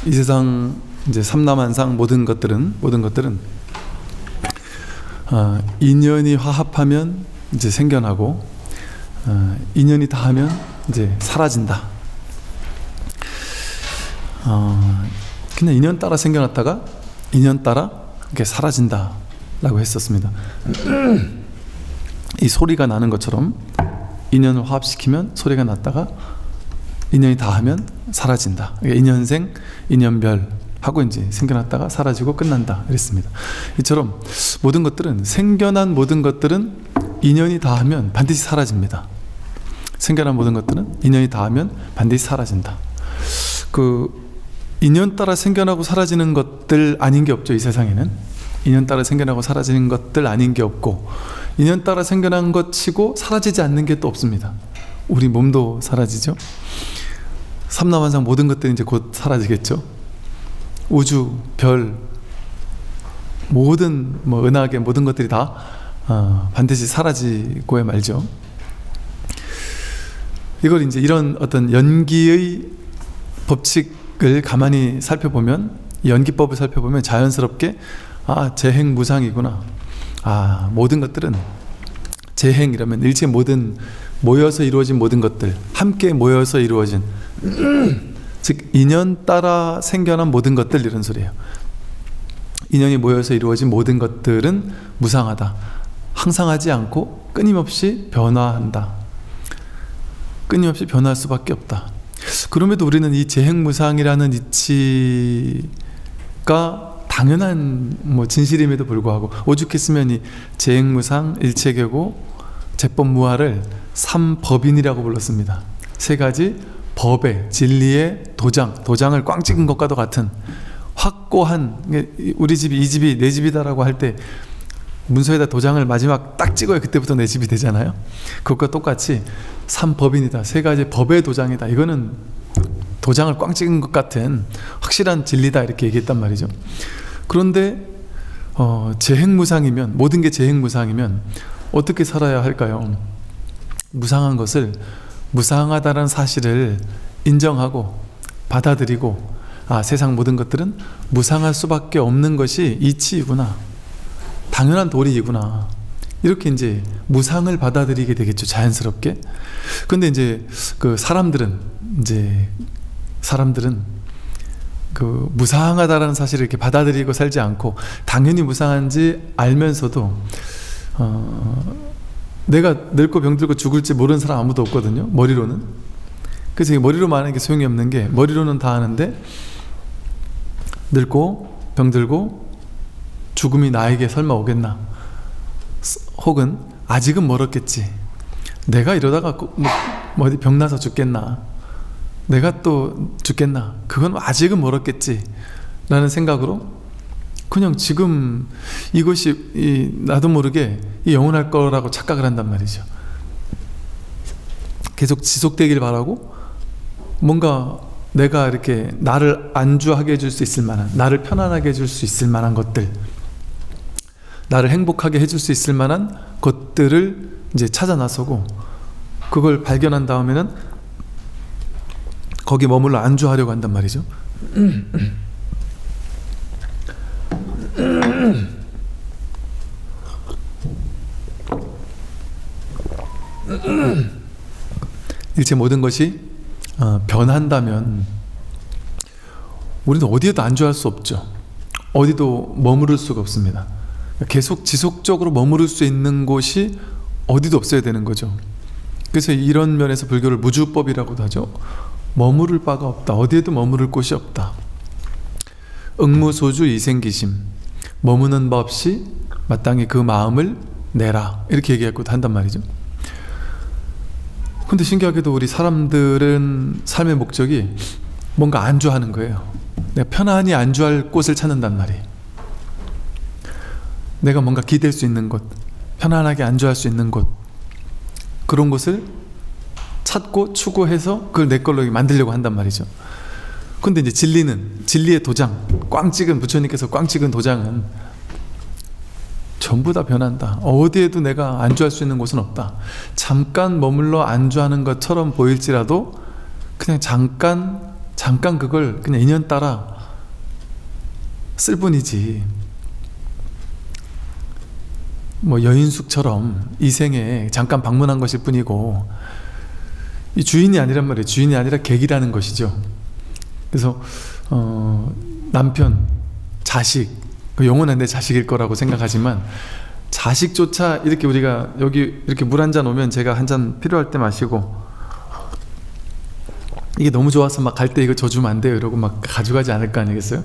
이 세상 이제 삼라만상 모든 것들은 인연이 화합하면 이제 생겨나고 인연이 다하면 이제 사라진다. 그냥 인연 따라 생겨났다가 인연 따라 이렇게 사라진다 라고 했었습니다. 이 소리가 나는 것처럼 인연을 화합시키면 소리가 났다가 인연이 다하면 사라진다. 그러니까 인연생, 인연별 하고 이제 생겨났다가 사라지고 끝난다 그랬습니다. 이처럼 모든 것들은, 생겨난 모든 것들은 인연이 다하면 반드시 사라집니다. 생겨난 모든 것들은 인연이 다하면 반드시 사라진다. 그 인연 따라 생겨나고 사라지는 것들 아닌 게 없죠. 이 세상에는 인연 따라 생겨나고 사라지는 것들 아닌 게 없고, 인연 따라 생겨난 것 치고 사라지지 않는 게 또 없습니다. 우리 몸도 사라지죠. 삼라만상 모든 것들이 이제 곧 사라지겠죠. 우주, 별, 모든 은하계 모든 것들이 다 반드시 사라지고야 말죠. 이걸 이제 이런 어떤 연기의 법칙을 가만히 살펴보면, 연기법을 살펴보면 자연스럽게 재행무상이구나. 모든 것들은 재행이라면 일체 모든 모여서 이루어진 모든 것들, 함께 모여서 이루어진 즉 인연 따라 생겨난 모든 것들, 이런 소리예요. 인연이 모여서 이루어진 모든 것들은 무상하다. 항상하지 않고 끊임없이 변화한다. 끊임없이 변화할 수밖에 없다. 그럼에도 우리는 이 재행무상이라는 이치가 당연한 진실임에도 불구하고 오죽했으면 이 재행무상, 일체계고, 재법무화를 삼법인이라고 불렀습니다. 세 가지 법의, 진리의 도장을 꽝 찍은 것과도 같은 확고한, 우리 집이 이 집이 내 집이다라고 할 때 문서에다 도장을 마지막 딱 찍어야 그때부터 내 집이 되잖아요. 그것과 똑같이 삼법인이다. 세 가지 법의 도장이다. 이거는 도장을 꽝 찍은 것 같은 확실한 진리다, 이렇게 얘기했단 말이죠. 그런데 재행무상이면, 모든 게 재행무상이면 어떻게 살아야 할까요? 무상한 것을, 무상하다는 사실을 인정하고 받아들이고, 세상 모든 것들은 무상할 수밖에 없는 것이 이치이구나, 당연한 도리이구나, 이렇게 이제 무상을 받아들이게 되겠죠, 자연스럽게. 근데 이제 그 사람들은 그 무상하다라는 사실을 이렇게 받아들이고 살지 않고, 당연히 무상한지 알면서도 내가 늙고 병들고 죽을지 모르는 사람 아무도 없거든요, 머리로는. 그래서 머리로만 하는 게 소용이 없는 게, 머리로는 다 아는데 늙고 병들고 죽음이 나에게 설마 오겠나, 혹은 아직은 멀었겠지, 내가 이러다가 어디 병나서 죽겠나, 내가 또 죽겠나, 그건 아직은 멀었겠지 라는 생각으로 그냥 지금 이것이 나도 모르게 영원할 거라고 착각을 한단 말이죠. 계속 지속되길 바라고, 뭔가 내가 이렇게 나를 안주하게 해줄 수 있을 만한, 나를 편안하게 해줄 수 있을 만한 것들, 나를 행복하게 해줄 수 있을 만한 것들을 이제 찾아 나서고, 그걸 발견한 다음에는 거기 머물러 안주하려고 한단 말이죠. 일체 모든 것이 변한다면 우리는 어디에도 안주할 수 없죠. 어디도 머무를 수가 없습니다. 계속 지속적으로 머무를 수 있는 곳이 어디도 없어야 되는 거죠. 그래서 이런 면에서 불교를 무주법이라고도 하죠. 머무를 바가 없다. 어디에도 머무를 곳이 없다. 응무소주 이생기심, 머무는 바 없이 마땅히 그 마음을 내라, 이렇게 얘기하고도 한단 말이죠. 근데 신기하게도 우리 사람들은 삶의 목적이 뭔가 안주하는 거예요. 내가 편안히 안주할 곳을 찾는단 말이에요. 내가 뭔가 기댈 수 있는 곳, 편안하게 안주할 수 있는 곳, 그런 곳을 찾고 추구해서 그걸 내 걸로 만들려고 한단 말이죠. 근데 이제 진리는, 진리의 도장, 꽝 찍은, 부처님께서 꽝 찍은 도장은 전부 다 변한다. 어디에도 내가 안주할 수 있는 곳은 없다. 잠깐 머물러 안주하는 것처럼 보일지라도 그냥 잠깐 그걸 그냥 인연 따라 쓸 뿐이지, 뭐 여인숙처럼 이 생에 잠깐 방문한 것일 뿐이고, 이 주인이 아니란 말이에요. 주인이 아니라 객이라는 것이죠. 그래서 남편, 자식, 영원한 내 자식일 거라고 생각하지만 자식조차 이렇게 우리가 여기 이렇게 물 한 잔 오면 제가 한 잔 필요할 때 마시고, 이게 너무 좋아서 막 갈 때 이거 줘 주면 안 돼요 이러고 막 가져가지 않을 거 아니겠어요?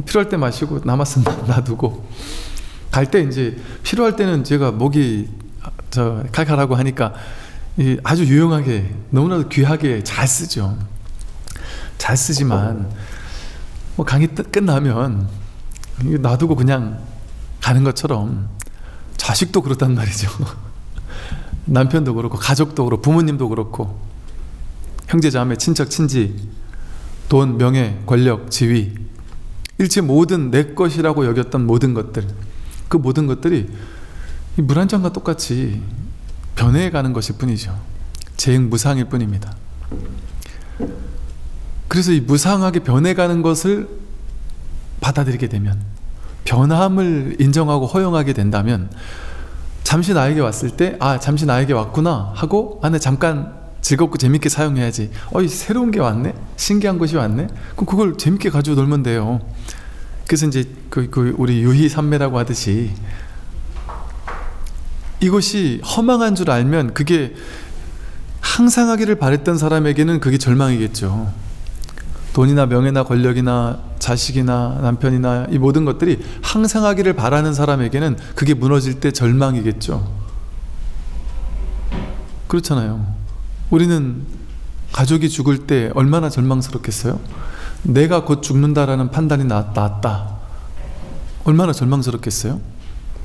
필요할 때 마시고 남았으면 놔두고, 갈 때 이제 필요할 때는 제가 목이 칼칼하고 하니까 아주 유용하게, 너무나도 귀하게 잘 쓰죠. 잘 쓰지만 뭐 강의 끝나면 놔두고 그냥 가는 것처럼 자식도 그렇단 말이죠. 남편도 그렇고 가족도 그렇고 부모님도 그렇고 형제 자매 친척 친지, 돈, 명예, 권력, 지위, 일체 모든 내 것이라고 여겼던 모든 것들, 그 모든 것들이 물 한 잔과 똑같이 변해가는 것일 뿐이죠. 재행무상일 뿐입니다. 그래서 이 무상하게 변해가는 것을 받아들이게 되면, 변함을 인정하고 허용하게 된다면, 잠시 나에게 왔을 때 아 잠시 나에게 왔구나 하고, 아 내 잠깐 즐겁고 재밌게 사용해야지, 새로운 게 왔네, 신기한 것이 왔네, 그럼 그걸 재밌게 가지고 놀면 돼요. 그래서 이제 우리 유희삼매라고 하듯이, 이것이 허망한 줄 알면 그게 항상 하기를 바랬던 사람에게는 그게 절망이겠죠. 돈이나 명예나 권력이나 자식이나 남편이나 이 모든 것들이 항상 하기를 바라는 사람에게는 그게 무너질 때 절망이겠죠. 그렇잖아요. 우리는 가족이 죽을 때 얼마나 절망스럽겠어요? 내가 곧 죽는다라는 판단이 나왔다. 얼마나 절망스럽겠어요?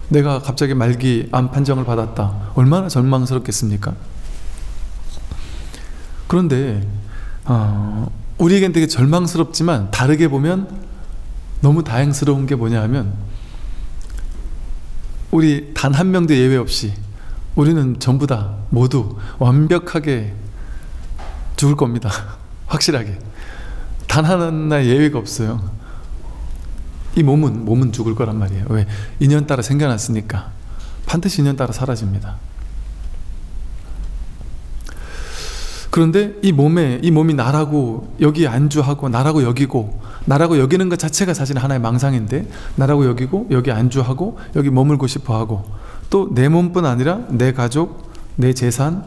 내가 갑자기 말기 암 판정을 받았다. 얼마나 절망스럽겠습니까? 그런데 우리에겐 되게 절망스럽지만 다르게 보면 너무 다행스러운 게 뭐냐 하면, 우리 단 한 명도 예외 없이 우리는 전부 다 모두 완벽하게 죽을 겁니다. 확실하게. 단 하나의 예외가 없어요. 이 몸은 죽을 거란 말이에요. 왜? 인연 따라 생겨났으니까 반드시 인연 따라 사라집니다. 그런데 이 몸이 나라고 여기에 안주하고 나라고 여기고, 나라고 여기는 것 자체가 사실 하나의 망상인데, 나라고 여기고 여기 안주하고 여기 머물고 싶어 하고, 또 내 몸뿐 아니라 내 가족, 내 재산,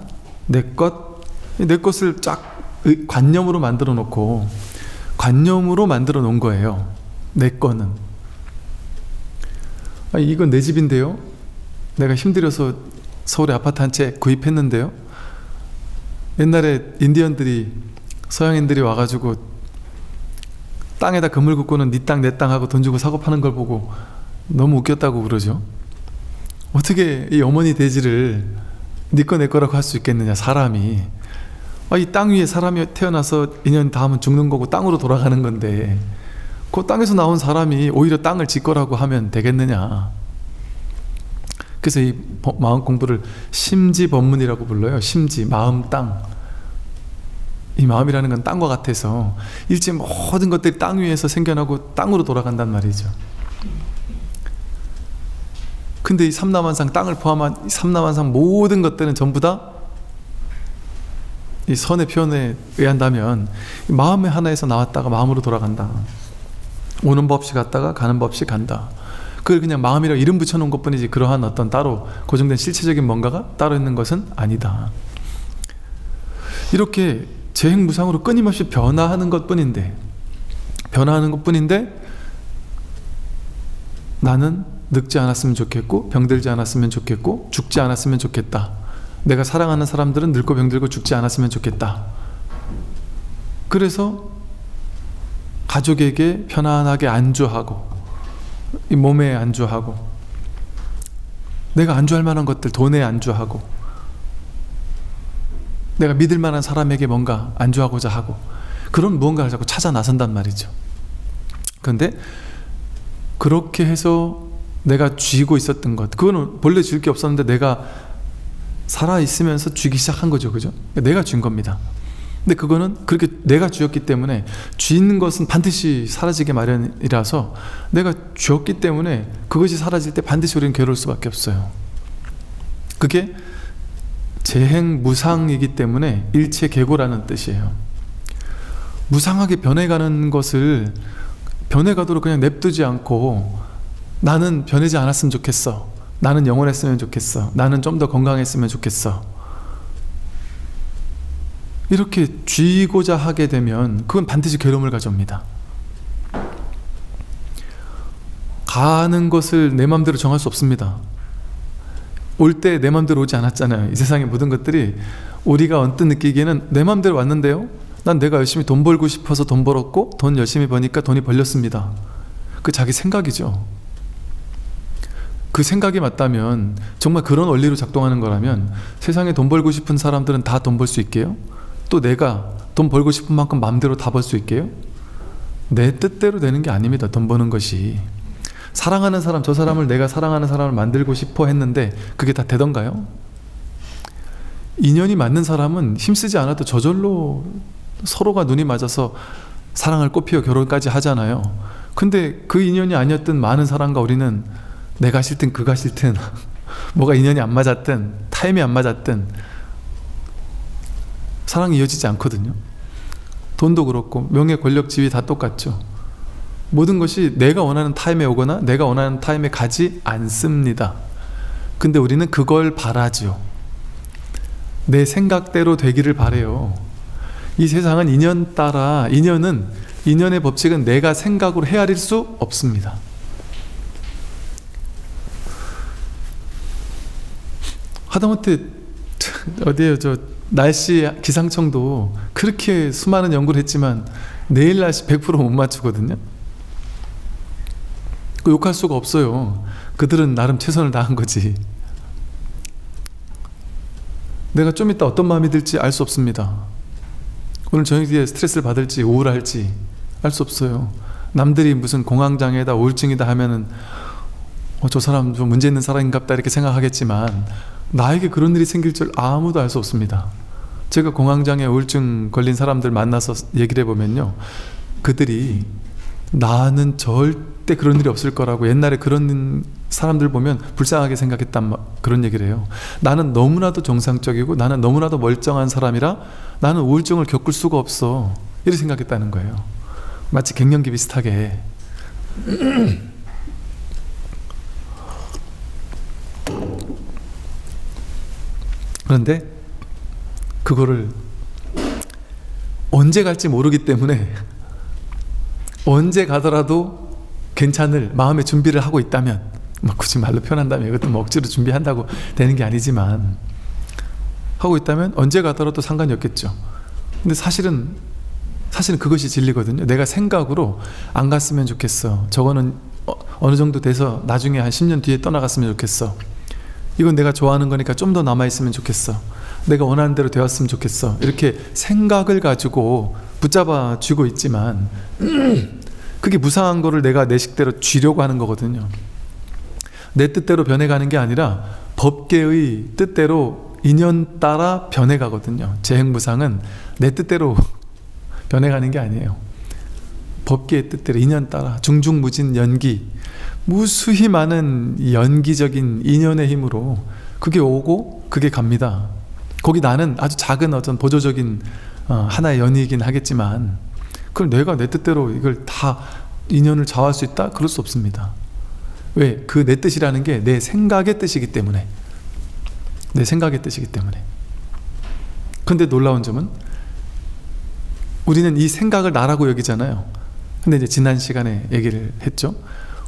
내 것을 쫙 관념으로 만들어 놓고, 관념으로 만들어 놓은 거예요. 내 거는. 이건 내 집인데요, 내가 힘들어서 서울에 아파트 한 채 구입했는데요, 옛날에 인디언들이, 서양인들이 와가지고 땅에다 그물 긋고는 네 땅 내 땅 하고 돈 주고 사고 파는 걸 보고 너무 웃겼다고 그러죠. 어떻게 이 어머니 돼지를 네 거 내 거라고 할 수 있겠느냐, 사람이. 이 땅 위에 사람이 태어나서 2년 다음은 죽는 거고 땅으로 돌아가는 건데, 그 땅에서 나온 사람이 오히려 땅을 지 거라고 하면 되겠느냐. 그래서 이 마음 공부를 심지법문이라고 불러요. 심지, 마음, 땅. 이 마음이라는 건 땅과 같아서 일체 모든 것들이 땅 위에서 생겨나고 땅으로 돌아간단 말이죠. 근데 이 삼라만상, 땅을 포함한 이 삼라만상 모든 것들은 전부 다 이 선의 표현에 의한다면 마음의 하나에서 나왔다가 마음으로 돌아간다. 오는 법 없이 갔다가 가는 법 없이 간다. 그걸 그냥 마음이라고 이름 붙여놓은 것뿐이지, 그러한 어떤 따로 고정된 실체적인 뭔가가 따로 있는 것은 아니다. 이렇게 재행무상으로 끊임없이 변화하는 것뿐인데 나는 늙지 않았으면 좋겠고, 병들지 않았으면 좋겠고, 죽지 않았으면 좋겠다. 내가 사랑하는 사람들은 늙고 병들고 죽지 않았으면 좋겠다. 그래서 가족에게 편안하게 안주하고, 이 몸에 안주하고, 내가 안주할 만한 것들 돈에 안주하고, 내가 믿을 만한 사람에게 뭔가 안주하고자 하고, 그런 무언가를 자꾸 찾아 나선단 말이죠. 그런데 그렇게 해서 내가 쥐고 있었던 것, 그거는 본래 줄 게 없었는데 내가 살아있으면서 쥐기 시작한 거죠. 그죠? 내가 쥔 겁니다. 근데 그거는 그렇게 내가 쥐었기 때문에, 쥐는 것은 반드시 사라지게 마련이라서 내가 쥐었기 때문에 그것이 사라질 때 반드시 우리는 괴로울 수밖에 없어요. 그게 재행무상이기 때문에 일체계고라는 뜻이에요. 무상하게 변해가는 것을 변해가도록 그냥 냅두지 않고, 나는 변하지 않았으면 좋겠어, 나는 영원했으면 좋겠어, 나는 좀 더 건강했으면 좋겠어, 이렇게 쥐고자 하게 되면 그건 반드시 괴로움을 가져옵니다. 가는 것을 내 마음대로 정할 수 없습니다. 올 때 내 마음대로 오지 않았잖아요. 이 세상의 모든 것들이 우리가 언뜻 느끼기에는 내 마음대로 왔는데요, 난 내가 열심히 돈 벌고 싶어서 돈 벌었고, 돈 열심히 버니까 돈이 벌렸습니다. 그 자기 생각이죠. 그 생각이 맞다면, 정말 그런 원리로 작동하는 거라면 세상에 돈 벌고 싶은 사람들은 다 돈 벌 수 있게요? 또 내가 돈 벌고 싶은 만큼 마음대로 다 벌 수 있게요? 내 뜻대로 되는 게 아닙니다. 돈 버는 것이. 사랑하는 사람, 저 사람을 내가 사랑하는 사람을 만들고 싶어 했는데 그게 다 되던가요? 인연이 맞는 사람은 힘쓰지 않아도 저절로 서로가 눈이 맞아서 사랑을 꽃피워 결혼까지 하잖아요. 근데 그 인연이 아니었던 많은 사람과 우리는 내가 싫든 그가 싫든 뭐가 인연이 안 맞았든 타임이 안 맞았든 사랑이 이어지지 않거든요. 돈도 그렇고 명예, 권력, 지위 다 똑같죠. 모든 것이 내가 원하는 타임에 오거나 내가 원하는 타임에 가지 않습니다. 근데 우리는 그걸 바라죠. 내 생각대로 되기를 바래요. 이 세상은 인연 따라, 인연의 법칙은 내가 생각으로 헤아릴 수 없습니다. 하다못해 어디에요, 저 날씨 기상청도 그렇게 수많은 연구를 했지만 내일 날씨 100% 못 맞추거든요. 그 욕할 수가 없어요. 그들은 나름 최선을 다한 거지. 내가 좀 이따 어떤 마음이 들지 알 수 없습니다. 오늘 저녁 뒤에 스트레스를 받을지 우울할지 알 수 없어요. 남들이 무슨 공황장애다 우울증이다 하면은 저 사람 좀 문제 있는 사람인갑다 이렇게 생각하겠지만, 나에게 그런 일이 생길 줄 아무도 알 수 없습니다. 제가 공황장애 우울증 걸린 사람들 만나서 얘기를 해보면요, 그들이 나는 절대 그런 일이 없을 거라고 옛날에 그런 사람들 보면 불쌍하게 생각했단 그런 얘기를 해요. 나는 너무나도 정상적이고 나는 너무나도 멀쩡한 사람이라 나는 우울증을 겪을 수가 없어, 이렇게 생각했다는 거예요. 마치 갱년기 비슷하게. 그런데 그거를 언제 갈지 모르기 때문에 언제 가더라도 괜찮을 마음의 준비를 하고 있다면, 굳이 말로 표현한다면 이것도 억지로 준비한다고 되는 게 아니지만 하고 있다면 언제 가더라도 상관이 없겠죠. 근데 사실은 그것이 진리거든요. 내가 생각으로 안 갔으면 좋겠어, 저거는 어느 정도 돼서 나중에 한 10년 뒤에 떠나갔으면 좋겠어, 이건 내가 좋아하는 거니까 좀 더 남아있으면 좋겠어, 내가 원하는 대로 되었으면 좋겠어, 이렇게 생각을 가지고 붙잡아 쥐고 있지만 그게 무상한 거를 내가 내 식대로 쥐려고 하는 거거든요. 내 뜻대로 변해가는 게 아니라 법계의 뜻대로 인연 따라 변해가거든요. 재행무상은 내 뜻대로 변해가는 게 아니에요. 법계의 뜻대로 인연 따라 중중무진 연기, 무수히 많은 연기적인 인연의 힘으로 그게 오고 그게 갑니다. 거기 나는 아주 작은 어떤 보조적인 하나의 연이긴 하겠지만, 그럼 내가 내 뜻대로 이걸 다 인연을 좌우할 수 있다? 그럴 수 없습니다. 왜? 그 내 뜻이라는 게 내 생각의 뜻이기 때문에. 내 생각의 뜻이기 때문에. 근데 놀라운 점은 우리는 이 생각을 나라고 여기잖아요. 근데 이제 지난 시간에 얘기를 했죠.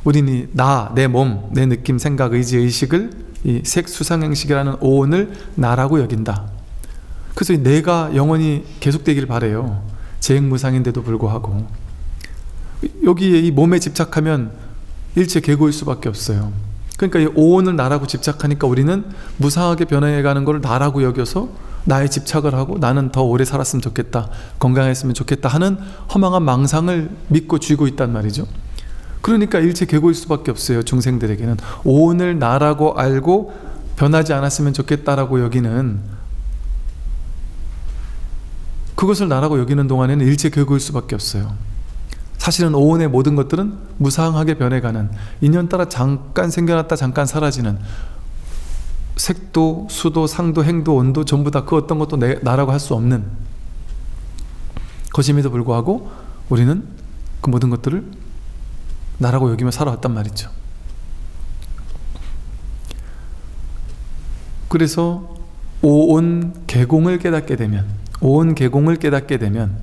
우리는 나, 내 몸, 내 느낌, 생각, 의지, 의식을 이 색수상행식이라는 오온을 나라고 여긴다. 그래서 내가 영원히 계속되길 바래요. 재행무상인데도 불구하고. 여기에 이 몸에 집착하면 일체계고일 수밖에 없어요. 그러니까 이 오온을 나라고 집착하니까 우리는 무상하게 변해가는 걸 나라고 여겨서 나의 집착을 하고 나는 더 오래 살았으면 좋겠다, 건강했으면 좋겠다 하는 허망한 망상을 믿고 쥐고 있단 말이죠. 그러니까 일체계고일 수밖에 없어요. 중생들에게는 오온을 나라고 알고 변하지 않았으면 좋겠다라고 여기는 그것을 나라고 여기는 동안에는 일체계고일 수밖에 없어요. 사실은 오온의 모든 것들은 무상하게 변해가는, 인연 따라 잠깐 생겨났다 잠깐 사라지는, 색도 수도 상도 행도 온도 전부 다 그 어떤 것도 나라고 할 수 없는 것임에도 불구하고 우리는 그 모든 것들을 나라고 여기며 살아왔단 말이죠. 그래서 오온계공을 깨닫게 되면, 오온계공을 깨닫게 되면,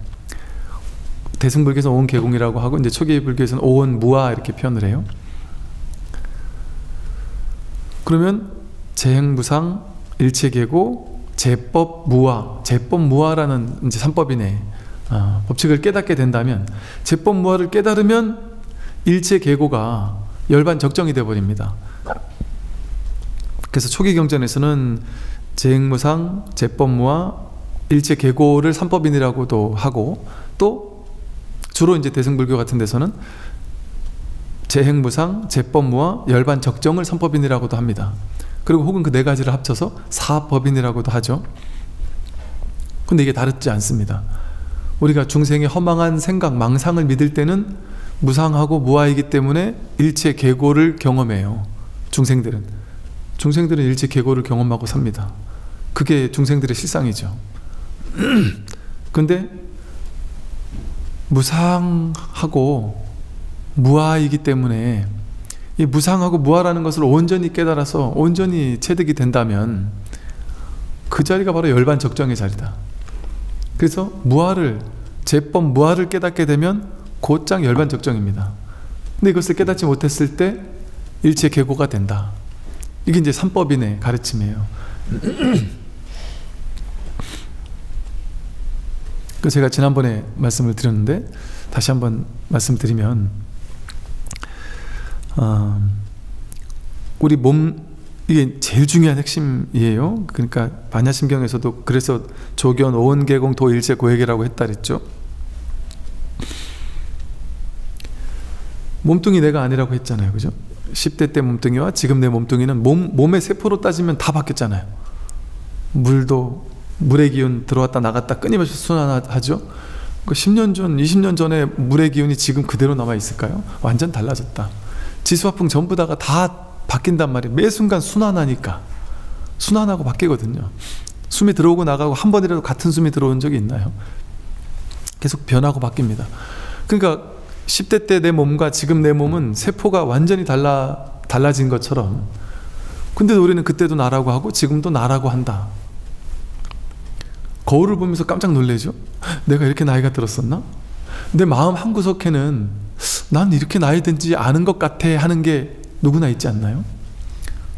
대승불교에서 오온계공이라고 하고 이제 초기 불교에서는 오온무아 이렇게 표현을 해요. 그러면 재행무상, 일체계고, 제법무아, 제법무아라는 이제 삼법이네. 법칙을 깨닫게 된다면, 제법무아를 깨달으면 일체계고가 열반적정이 되어버립니다. 그래서 초기 경전에서는 재행무상, 제법무아, 일체계고를 삼법인이라고도 하고, 또 주로 이제 대승불교 같은 데서는 재행무상, 제법무아, 열반적정을 삼법인이라고도 합니다. 그리고 혹은 그 네 가지를 합쳐서 사법인이라고도 하죠. 근데 이게 다르지 않습니다. 우리가 중생의 허망한 생각, 망상을 믿을 때는 무상하고 무아이기 때문에 일체계고를 경험해요. 중생들은 일체계고를 경험하고 삽니다. 그게 중생들의 실상이죠. 근데 무상하고 무아이기 때문에 이 무상하고 무아라는 것을 온전히 깨달아서 온전히 체득이 된다면 그 자리가 바로 열반적정의 자리다. 그래서 무아를, 제법 무아를 깨닫게 되면 곧장 열반적정입니다. 근데 이것을 깨닫지 못했을 때 일체계고가 된다. 이게 이제 삼법인의 가르침이에요. 그 제가 지난번에 말씀을 드렸는데 다시 한번 말씀드리면, 우리 몸, 이게 제일 중요한 핵심이에요. 그러니까 반야심경에서도 그래서 조견, 오온계공, 도일체, 고액이라고 했다 그랬죠. 몸뚱이 내가 아니라고 했잖아요. 그죠? 10대 때 몸뚱이와 지금 내 몸뚱이는 몸의 세포로 따지면 다 바뀌었잖아요. 물의 기운 들어왔다 나갔다 끊임없이 순환하죠. 10년 전, 20년 전에 물의 기운이 지금 그대로 남아있을까요? 완전 달라졌다. 지수화풍 전부 다가 다 바뀐단 말이에요. 매 순간 순환하니까. 순환하고 바뀌거든요. 숨이 들어오고 나가고 한 번이라도 같은 숨이 들어온 적이 있나요? 계속 변하고 바뀝니다. 그러니까 10대 때 내 몸과 지금 내 몸은 세포가 완전히 달라진 것처럼, 근데 우리는 그때도 나라고 하고 지금도 나라고 한다. 거울을 보면서 깜짝 놀래죠. 내가 이렇게 나이가 들었었나? 내 마음 한구석에는 난 이렇게 나이 든지 아는 것 같아 하는 게 누구나 있지 않나요?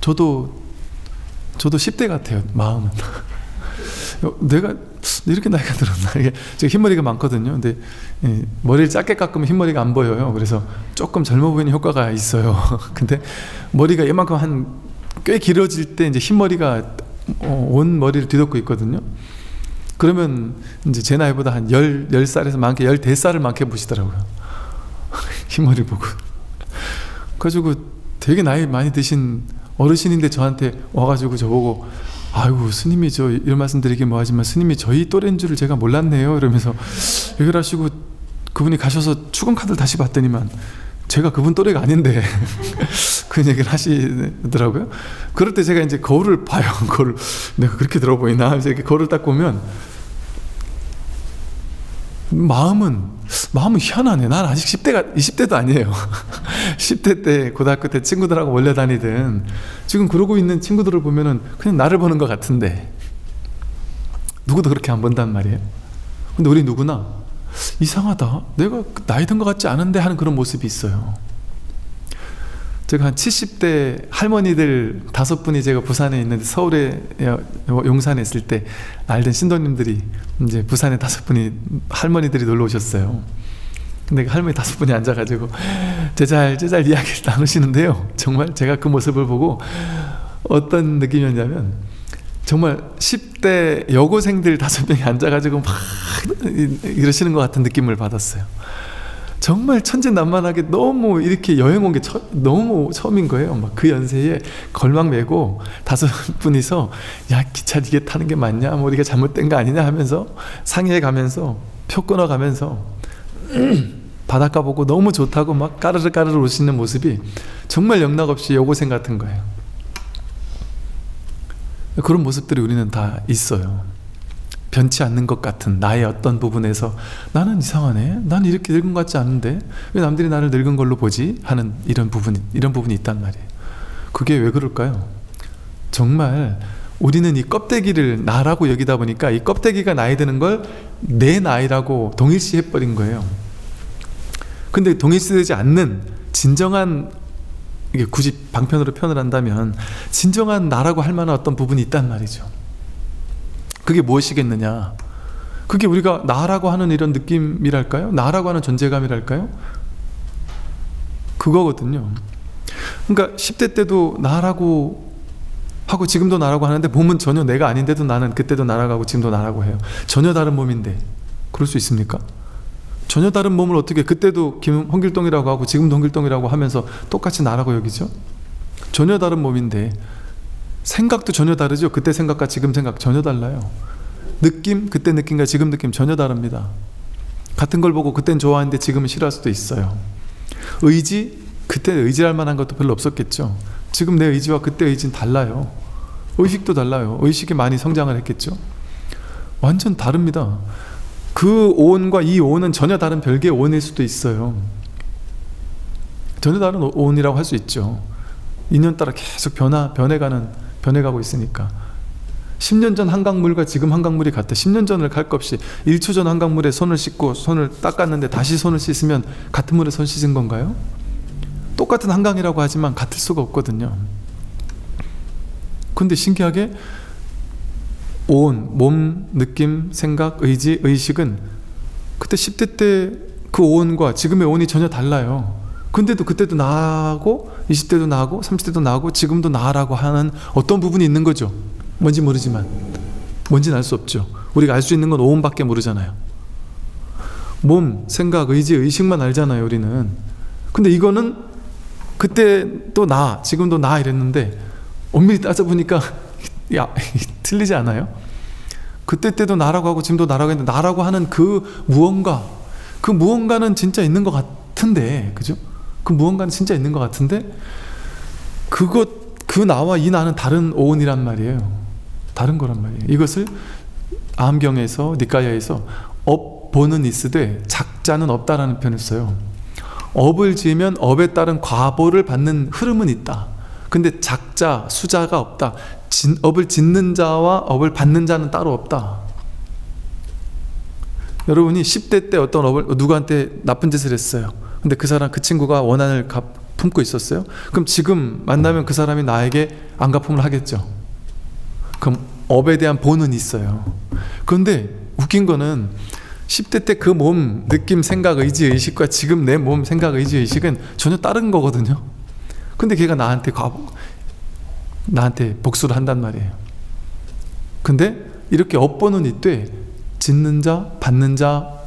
저도 10대 같아요. 마음은. 내가 이렇게 나이가 들었나? 이게 제가 흰머리가 많거든요. 근데 머리를 짧게 깎으면 흰머리가 안 보여요. 그래서 조금 젊어 보이는 효과가 있어요. 근데 머리가 이만큼 한 꽤 길어질 때 이제 흰머리가 온 머리를 뒤덮고 있거든요. 그러면 이제 제 나이보다 한 10살에서 많게 14살을 많게 보시더라고요. 흰머리 보고. 그래가지고 되게 나이 많이 드신 어르신인데 저한테 와가지고 저보고, 아이고 스님이 저 이런 말씀 드리긴 뭐하지만 스님이 저희 또래인 줄을 제가 몰랐네요 이러면서 얘기를 하시고, 그분이 가셔서 추금카드를 다시 봤더니만 제가 그분 또래가 아닌데 그 얘기를 하시더라고요. 그럴 때 제가 이제 거울을 봐요. 거울, 내가 그렇게 들어 보이나? 이렇게 거울을 딱 보면 마음은 희한하네. 난 아직 20대도 아니에요. 10대 때 고등학교 때 친구들하고 몰려다니든 지금 그러고 있는 친구들을 보면은 그냥 나를 보는 것 같은데 누구도 그렇게 안 본단 말이에요. 근데 우리 누구나 이상하다, 내가 나이 든 것 같지 않은데 하는 그런 모습이 있어요. 제가 한 70대 할머니들 5분이 제가 부산에 있는데, 서울에 용산에 있을 때 알던 신도님들이 이제 부산에 5분이 할머니들이 놀러 오셨어요. 근데 할머니 5분이 앉아가지고 제잘 이야기를 나누시는데요, 정말 제가 그 모습을 보고 어떤 느낌이었냐면, 정말 10대 여고생들 5명이 앉아가지고 막 이러시는 것 같은 느낌을 받았어요. 정말 천진난만하게 너무 이렇게 여행 온 게 너무 처음인 거예요. 막 그 연세에 걸막 메고 5분이서 야, 기차 이게 타는 게 맞냐? 뭐 우리가 잘못된 거 아니냐 하면서 상해에 가면서 표 끊어 가면서 바닷가 보고 너무 좋다고 막 까르르 까르르 오시는 모습이 정말 영락없이 여고생 같은 거예요. 그런 모습들이 우리는 다 있어요. 변치 않는 것 같은 나의 어떤 부분에서 나는 이상하네, 나는 이렇게 늙은 것 같지 않은데 왜 남들이 나를 늙은 걸로 보지? 하는 이런 부분이 있단 말이에요. 그게 왜 그럴까요? 정말 우리는 이 껍데기를 나라고 여기다 보니까 이 껍데기가 나이 드는 걸 내 나이라고 동일시 해버린 거예요. 근데 동일시되지 않는 진정한, 이게 굳이 방편으로 표현을 한다면 진정한 나라고 할 만한 어떤 부분이 있단 말이죠. 그게 무엇이겠느냐? 그게 우리가 나라고 하는 이런 느낌이랄까요? 나라고 하는 존재감이랄까요? 그거거든요. 그러니까 10대 때도 나라고 하고 지금도 나라고 하는데 몸은 전혀 내가 아닌데도 나는 그때도 나라고 하고 지금도 나라고 해요. 전혀 다른 몸인데 그럴 수 있습니까? 전혀 다른 몸을 어떻게 그때도 홍길동이라고 하고 지금도 홍길동이라고 하면서 똑같이 나라고 여기죠? 전혀 다른 몸인데 생각도 전혀 다르죠? 그때 생각과 지금 생각 전혀 달라요. 느낌, 그때 느낌과 지금 느낌 전혀 다릅니다. 같은 걸 보고 그땐 좋아하는데 지금은 싫어할 수도 있어요. 의지, 그때 의지할 만한 것도 별로 없었겠죠. 지금 내 의지와 그때 의지는 달라요. 의식도 달라요. 의식이 많이 성장을 했겠죠. 완전 다릅니다. 그 오온과 이 오온은 전혀 다른 별개의 오온일 수도 있어요. 전혀 다른 오온이라고 할 수 있죠. 인연 따라 계속 변해가고 있으니까. 10년 전 한강물과 지금 한강물이 같아. 10년 전을 갈 것 없이 1초 전 한강물에 손을 씻고 손을 닦았는데 다시 손을 씻으면 같은 물에 손 씻은 건가요? 똑같은 한강이라고 하지만 같을 수가 없거든요. 근데 신기하게 오온, 몸, 느낌, 생각, 의지, 의식은 그때 10대 때 그 오온과 지금의 오온이 전혀 달라요. 근데도 그때도 나하고 20대도 나하고 30대도 나하고 지금도 나라고 하는 어떤 부분이 있는 거죠. 뭔지 모르지만 뭔지는 알 수 없죠. 우리가 알 수 있는 건 오온밖에 모르잖아요. 몸, 생각, 의지, 의식만 알잖아요, 우리는. 근데 이거는 그때 또 나, 지금도 나 이랬는데 엄밀히 따져보니까 야, 틀리지 않아요? 그때 때도 나라고 하고 지금도 나라고 했는데 나라고 하는 그 무언가는 진짜 있는 것 같은데, 그죠? 그 무언가는 진짜 있는 것 같은데 그 나와 이 나는 다른 오온이란 말이에요. 다른 거란 말이에요. 이것을 암경에서 니까야에서 업보는 있으되 작자는 없다라는 표현을 써요. 업을 지으면 업에 따른 과보를 받는 흐름은 있다. 근데 작자, 수자가 없다. 업을 짓는 자와 업을 받는 자는 따로 없다. 여러분이 10대 때 어떤 업을 누구한테 나쁜 짓을 했어요. 근데 그 친구가 원한을 품고 있었어요. 그럼 지금 만나면 그 사람이 나에게 안갚음을 하겠죠. 그럼 업에 대한 보는 있어요. 그런데 웃긴 거는 10대 때 그 몸, 느낌, 생각, 의지, 의식과 지금 내 몸, 생각, 의지, 의식은 전혀 다른 거거든요. 근데 걔가 나한테 복수를 한단 말이에요. 근데 이렇게 업보는 있되 짓는 자, 받는 자가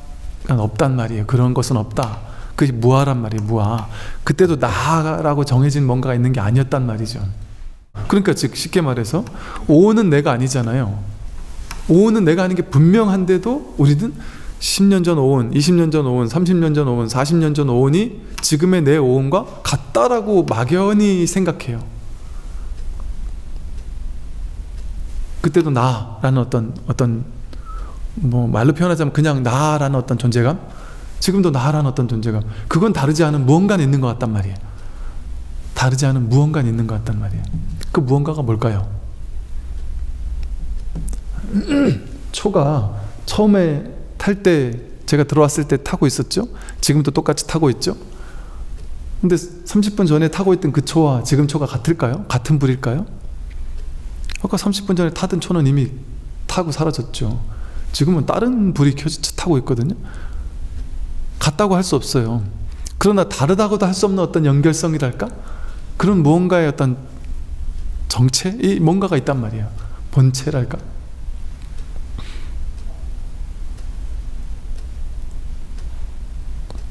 없단 말이에요. 그런 것은 없다. 그게 무아란 말이에요. 무아. 그때도 나라고 정해진 뭔가가 있는 게 아니었단 말이죠. 그러니까 즉 쉽게 말해서 오온은 내가 아니잖아요. 오온은 내가 아닌 게 분명한데도 우리는 10년 전 오온, 20년 전 오온, 30년 전 오온, 40년 전 오온이 지금의 내 오온과 같다라고 막연히 생각해요. 그때도 나라는 어떤 뭐 말로 표현하자면 그냥 나라는 어떤 존재감, 지금도 나라는 어떤 존재감, 그건 다르지 않은 무언가는 있는 것 같단 말이에요. 다르지 않은 무언가는 있는 것 같단 말이에요. 그 무언가가 뭘까요? 초가 처음에 탈 때 제가 들어왔을 때 타고 있었죠? 지금도 똑같이 타고 있죠? 근데 30분 전에 타고 있던 그 초와 지금 초가 같을까요? 같은 불일까요? 아까 30분 전에 타던 초는 이미 타고 사라졌죠. 지금은 다른 불이 타고 있거든요. 같다고 할 수 없어요. 그러나 다르다고도 할 수 없는 어떤 연결성이랄까? 그런 무언가의 어떤 정체? 이 뭔가가 있단 말이에요. 본체랄까?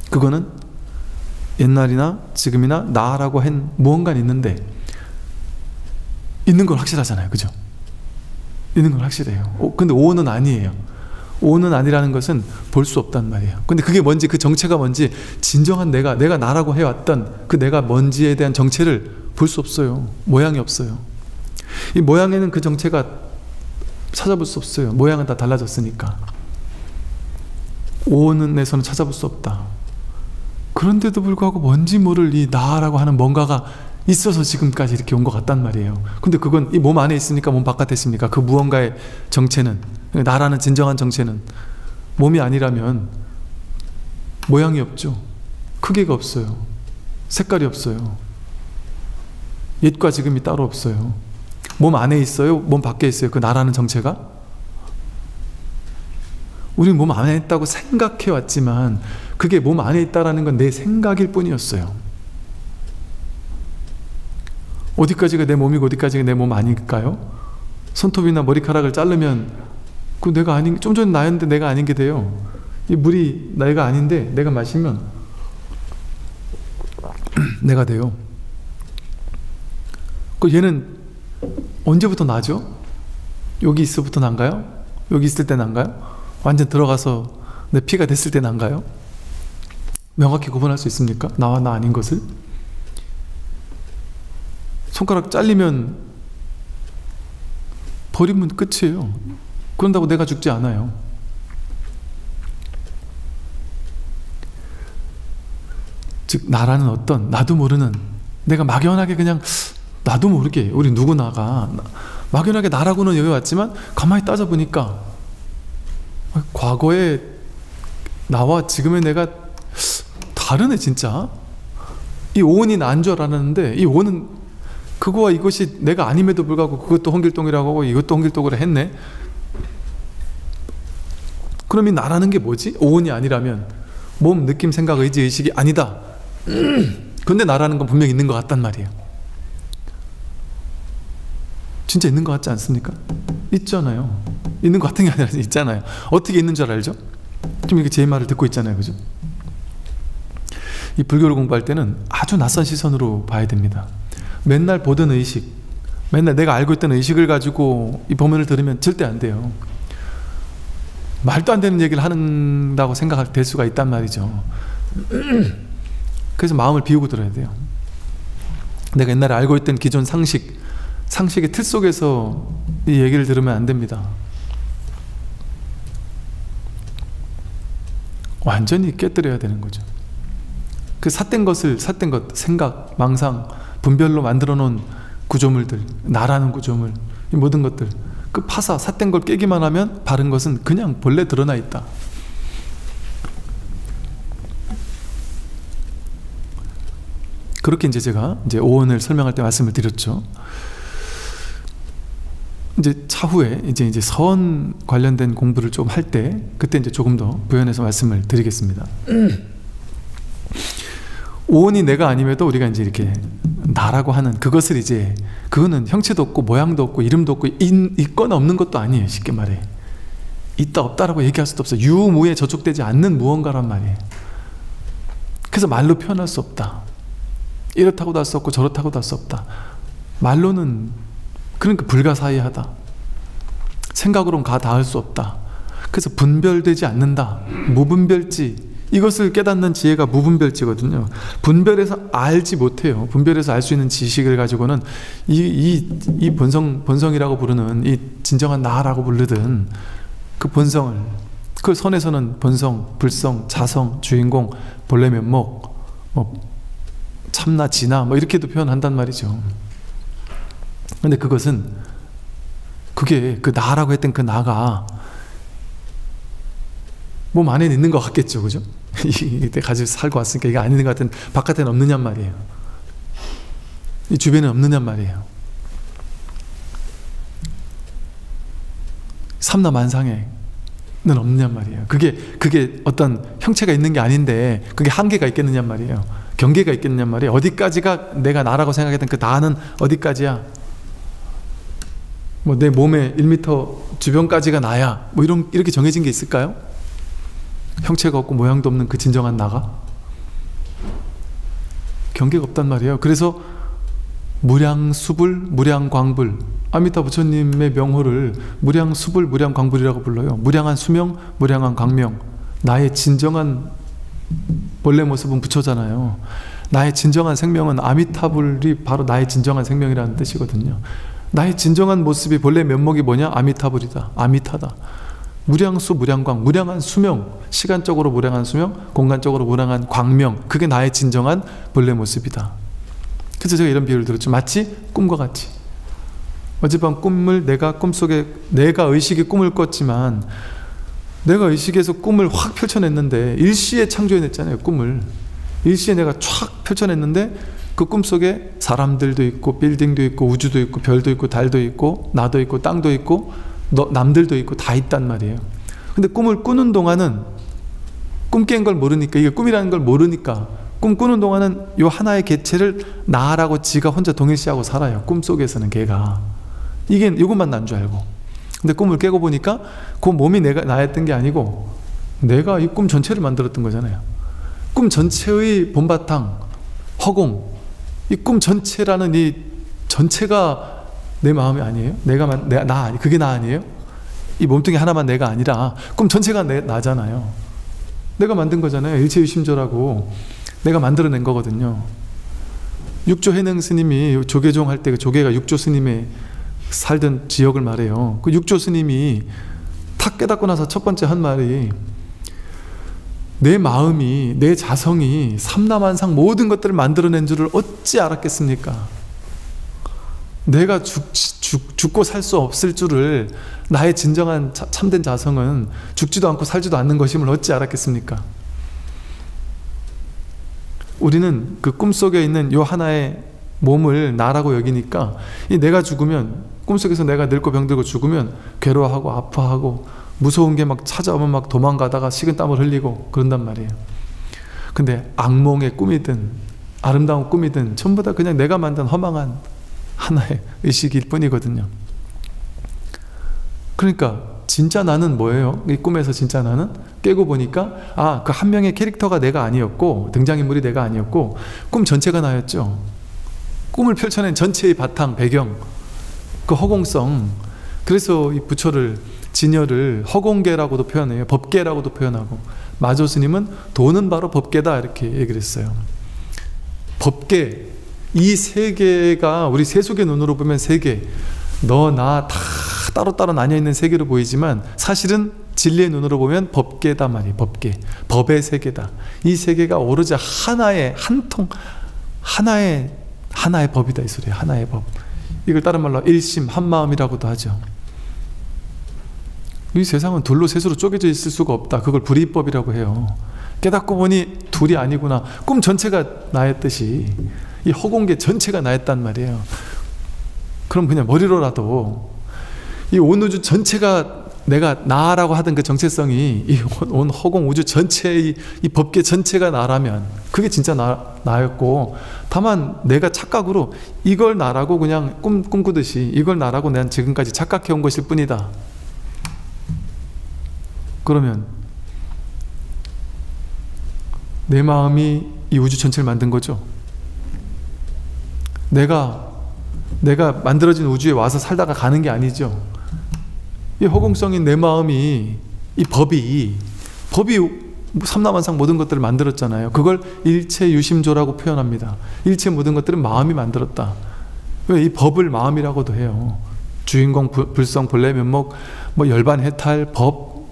그거는 옛날이나 지금이나 나라고 한 무언가는 있는데, 있는 건 확실하잖아요. 그죠? 있는 건 확실해요. 근데 오온은 아니에요. 오온은 아니라는 것은 볼 수 없단 말이에요. 근데 그게 뭔지, 그 정체가 뭔지, 진정한 내가 나라고 해왔던 그 내가 뭔지에 대한 정체를 볼 수 없어요. 모양이 없어요. 이 모양에는 그 정체가 찾아볼 수 없어요. 모양은 다 달라졌으니까. 오온에서는 찾아볼 수 없다. 그런데도 불구하고 뭔지 모를 이 나라고 하는 뭔가가 있어서 지금까지 이렇게 온 것 같단 말이에요. 근데 그건 이 몸 안에 있습니까? 몸 바깥에 있습니까? 그 무언가의 정체는, 나라는 진정한 정체는 몸이 아니라면 모양이 없죠. 크기가 없어요. 색깔이 없어요. 옛과 지금이 따로 없어요. 몸 안에 있어요? 몸 밖에 있어요? 그 나라는 정체가? 우리는 몸 안에 있다고 생각해 왔지만 그게 몸 안에 있다는 건 내 생각일 뿐이었어요. 어디까지가 내 몸이고 어디까지가 내 몸 아닐까요? 손톱이나 머리카락을 자르면 그 내가 아닌, 좀 전에 나였는데 내가 아닌 게 돼요. 이 물이 내가 아닌데 내가 마시면 내가 돼요. 그 얘는 언제부터 나죠? 여기 있을부터 난가요? 여기 있을 때 난가요? 완전 들어가서 내 피가 됐을 때 난가요? 명확히 구분할 수 있습니까? 나와 나 아닌 것을? 손가락 잘리면 버리면 끝이에요. 그런다고 내가 죽지 않아요. 즉 나라는 어떤 나도 모르는, 내가 막연하게 그냥 나도 모르게, 우리 누구나가 막연하게 나라고는 여겨왔지만 가만히 따져보니까 과거의 나와 지금의 내가 다르네 진짜. 이 오온이 나인 줄 알았는데 이 오온은 그거와 이것이 내가 아님에도 불구하고 그것도 홍길동이라고 하고 이것도 홍길동이라 했네. 그럼 이 나라는 게 뭐지? 오온이 아니라면 몸, 느낌, 생각, 의지, 의식이 아니다. 근데 나라는 건 분명히 있는 것 같단 말이에요. 진짜 있는 것 같지 않습니까? 있잖아요. 있는 것 같은 게 아니라 있잖아요. 어떻게 있는 줄 알죠? 좀 이렇게 제 말을 듣고 있잖아요. 그죠? 이 불교를 공부할 때는 아주 낯선 시선으로 봐야 됩니다. 맨날 보던 의식, 맨날 내가 알고 있던 의식을 가지고 이 법문을 들으면 절대 안 돼요. 말도 안 되는 얘기를 한다고 생각할 될 수가 있단 말이죠. 그래서 마음을 비우고 들어야 돼요. 내가 옛날에 알고 있던 기존 상식의 틀 속에서 이 얘기를 들으면 안 됩니다. 완전히 깨뜨려야 되는 거죠. 그 삿된 것, 생각, 망상, 분별로 만들어 놓은 구조물들, 나라는 구조물, 이 모든 것들, 그 파사, 삿된 걸 깨기만 하면 바른 것은 그냥 본래 드러나 있다. 그렇게 이제 제가 오온을 설명할 때 말씀을 드렸죠. 이제 차후에 이제 선 관련된 공부를 좀 할 때 그때 이제 조금 더 부연해서 말씀을 드리겠습니다. 오온이 내가 아님에도 우리가 이제 이렇게 나라고 하는 그것을 그거는 형체도 없고 모양도 없고 이름도 없고 있거나 없는 것도 아니에요. 쉽게 말해. 있다 없다라고 얘기할 수도 없어요. 유무에 저촉되지 않는 무언가란 말이에요. 그래서 말로 표현할 수 없다. 이렇다고도 할 수 없고 저렇다고도 할 수 없다. 말로는 그러니까 불가사의하다. 생각으로는 가 닿을 수 없다. 그래서 분별되지 않는다. 무분별지. 이것을 깨닫는 지혜가 무분별지거든요. 분별해서 알지 못해요. 분별해서 알 수 있는 지식을 가지고는 이 본성이라고 부르는 이 진정한 나라고 부르든 그 본성을, 그 선에서는 본성, 불성, 자성, 주인공, 본래 면목, 참나, 진나 이렇게도 표현한단 말이죠. 근데 그게 그 나라고 했던 그 나가 몸 안에 있는 것 같겠죠. 그죠? 이때 가지고 살고 왔으니까 이게 아닌 것 같은, 바깥에는 없느냔 말이에요. 이 주변에 없느냔 말이에요. 삼라만상에는 없느냔 말이에요. 그게 어떤 형체가 있는 게 아닌데 그게 한계가 있겠느냔 말이에요. 경계가 있겠느냔 말이에요. 어디까지가 내가 나라고 생각했던 그 나는 어디까지야? 내 몸의 1m 주변까지가 나야. 이렇게 정해진 게 있을까요? 형체가 없고 모양도 없는 그 진정한 나가? 경계가 없단 말이에요. 그래서 무량수불, 무량광불, 아미타 부처님의 명호를 무량수불, 무량광불이라고 불러요. 무량한 수명, 무량한 광명. 나의 진정한 본래 모습은 부처잖아요. 나의 진정한 생명은 아미타불이 바로 나의 진정한 생명이라는 뜻이거든요. 나의 진정한 모습이 본래 면목이 뭐냐? 아미타불이다. 아미타다. 무량수, 무량광, 무량한 수명, 시간적으로 무량한 수명, 공간적으로 무량한 광명, 그게 나의 진정한 본래 모습이다. 그래서 제가 이런 비유를 들었죠. 마치 꿈과 같이. 어젯밤 꿈을 내가 꿈속에 내가 의식이 꿈을 꿨지만 내가 의식에서 꿈을 확 펼쳐냈는데 일시에 창조해냈잖아요. 꿈을 일시에 내가 촥 펼쳐냈는데 그 꿈속에 사람들도 있고 빌딩도 있고 우주도 있고 별도 있고 달도 있고 나도 있고 땅도 있고 남들도 있고 다 있단 말이에요. 근데 꿈을 꾸는 동안은 꿈 깬 걸 모르니까, 이게 꿈이라는 걸 모르니까 꿈 꾸는 동안은 요 하나의 개체를 나라고 지가 혼자 동일시하고 살아요. 꿈속에서는 걔가 이게 이것만 난 줄 알고. 근데 꿈을 깨고 보니까 그 몸이 내가 나였던 게 아니고 내가 이 꿈 전체를 만들었던 거잖아요. 꿈 전체의 본바탕 허공, 이 꿈 전체라는 이 전체가 내 마음이 아니에요? 그게 나 아니에요? 이 몸뚱이 하나만 내가 아니라 꿈 전체가 나잖아요. 내가 만든 거잖아요. 일체유심조라고 내가 만들어낸 거거든요. 육조 해능 스님이 조계종 할 때 그 조계가 육조 스님의 살던 지역을 말해요. 그 육조 스님이 탁 깨닫고 나서 첫 번째 한 말이 내 마음이, 내 자성이 삼라만상 모든 것들을 만들어낸 줄을 어찌 알았겠습니까? 내가 죽고 살 수 없을 줄을, 나의 진정한 참된 자성은 죽지도 않고 살지도 않는 것임을 어찌 알았겠습니까? 우리는 그 꿈속에 있는 요 하나의 몸을 나라고 여기니까 이 내가 죽으면, 꿈속에서 내가 늙고 병들고 죽으면 괴로워하고 아파하고 무서운 게 막 찾아오면 막 도망가다가 식은땀을 흘리고 그런단 말이에요. 근데 악몽의 꿈이든 아름다운 꿈이든 전부 다 그냥 내가 만든 허망한 하나의 의식일 뿐이거든요. 그러니까 진짜 나는 뭐예요? 이 꿈에서 진짜 나는? 깨고 보니까 그 한 명의 캐릭터가 내가 아니었고 등장인물이 내가 아니었고 꿈 전체가 나였죠. 꿈을 펼쳐낸 전체의 바탕, 배경, 그 허공성. 그래서 이 부처를, 진여를 허공계라고도 표현해요. 법계라고도 표현하고, 마조 스님은 도는 바로 법계다 이렇게 얘기를 했어요. 법계, 이 세계가 우리 세속의 눈으로 보면 세계, 너, 나 다 따로따로 나뉘어있는 세계로 보이지만 사실은 진리의 눈으로 보면 법계다 말이에요. 법계, 법의 세계다. 이 세계가 오로지 하나의 하나의 법이다 이 소리예요. 하나의 법. 이걸 다른 말로 일심 한마음이라고도 하죠. 이 세상은 둘로 셋으로 쪼개져 있을 수가 없다. 그걸 불이법이라고 해요. 깨닫고 보니 둘이 아니구나. 꿈 전체가 나였듯이 이 허공계 전체가 나였단 말이에요. 그럼 그냥 머리로라도 이 온 우주 전체가 내가 나라고 하던 그 정체성이 이 온 허공 우주 전체의 이 법계 전체가 나라면 그게 진짜 나였고, 다만 내가 착각으로 이걸 나라고 그냥 꿈꾸듯이 이걸 나라고 난 지금까지 착각해온 것일 뿐이다. 그러면 내 마음이 이 우주 전체를 만든 거죠. 내가 만들어진 우주에 와서 살다가 가는 게 아니죠. 이 허공성인 내 마음이, 이 법이 삼라만상 모든 것들을 만들었잖아요. 그걸 일체유심조라고 표현합니다. 일체 모든 것들은 마음이 만들었다. 왜 이 법을 마음이라고도 해요. 주인공, 불성, 본래 면목, 뭐 열반, 해탈, 법,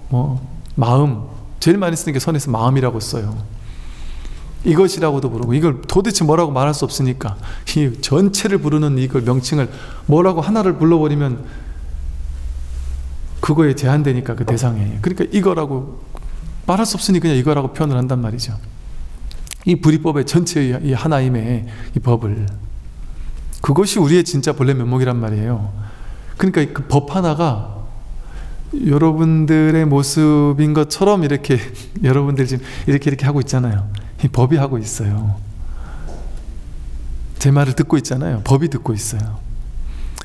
마음, 제일 많이 쓰는 게 선에서 마음이라고 써요. 이것이라고도 부르고, 이걸 도대체 뭐라고 말할 수 없으니까 이 전체를 부르는 이걸 명칭을 뭐라고 하나를 불러버리면 그거에 제한되니까, 그 대상에. 그러니까 이거라고 말할 수 없으니 그냥 이거라고 표현을 한단 말이죠. 이 불이법의 전체의 이 하나임의 이 법을, 그것이 우리의 진짜 본래 면목이란 말이에요. 그러니까 그 법 하나가 여러분들의 모습인 것처럼 이렇게 여러분들 지금 이렇게 하고 있잖아요. 이 법이 하고 있어요. 제 말을 듣고 있잖아요. 법이 듣고 있어요.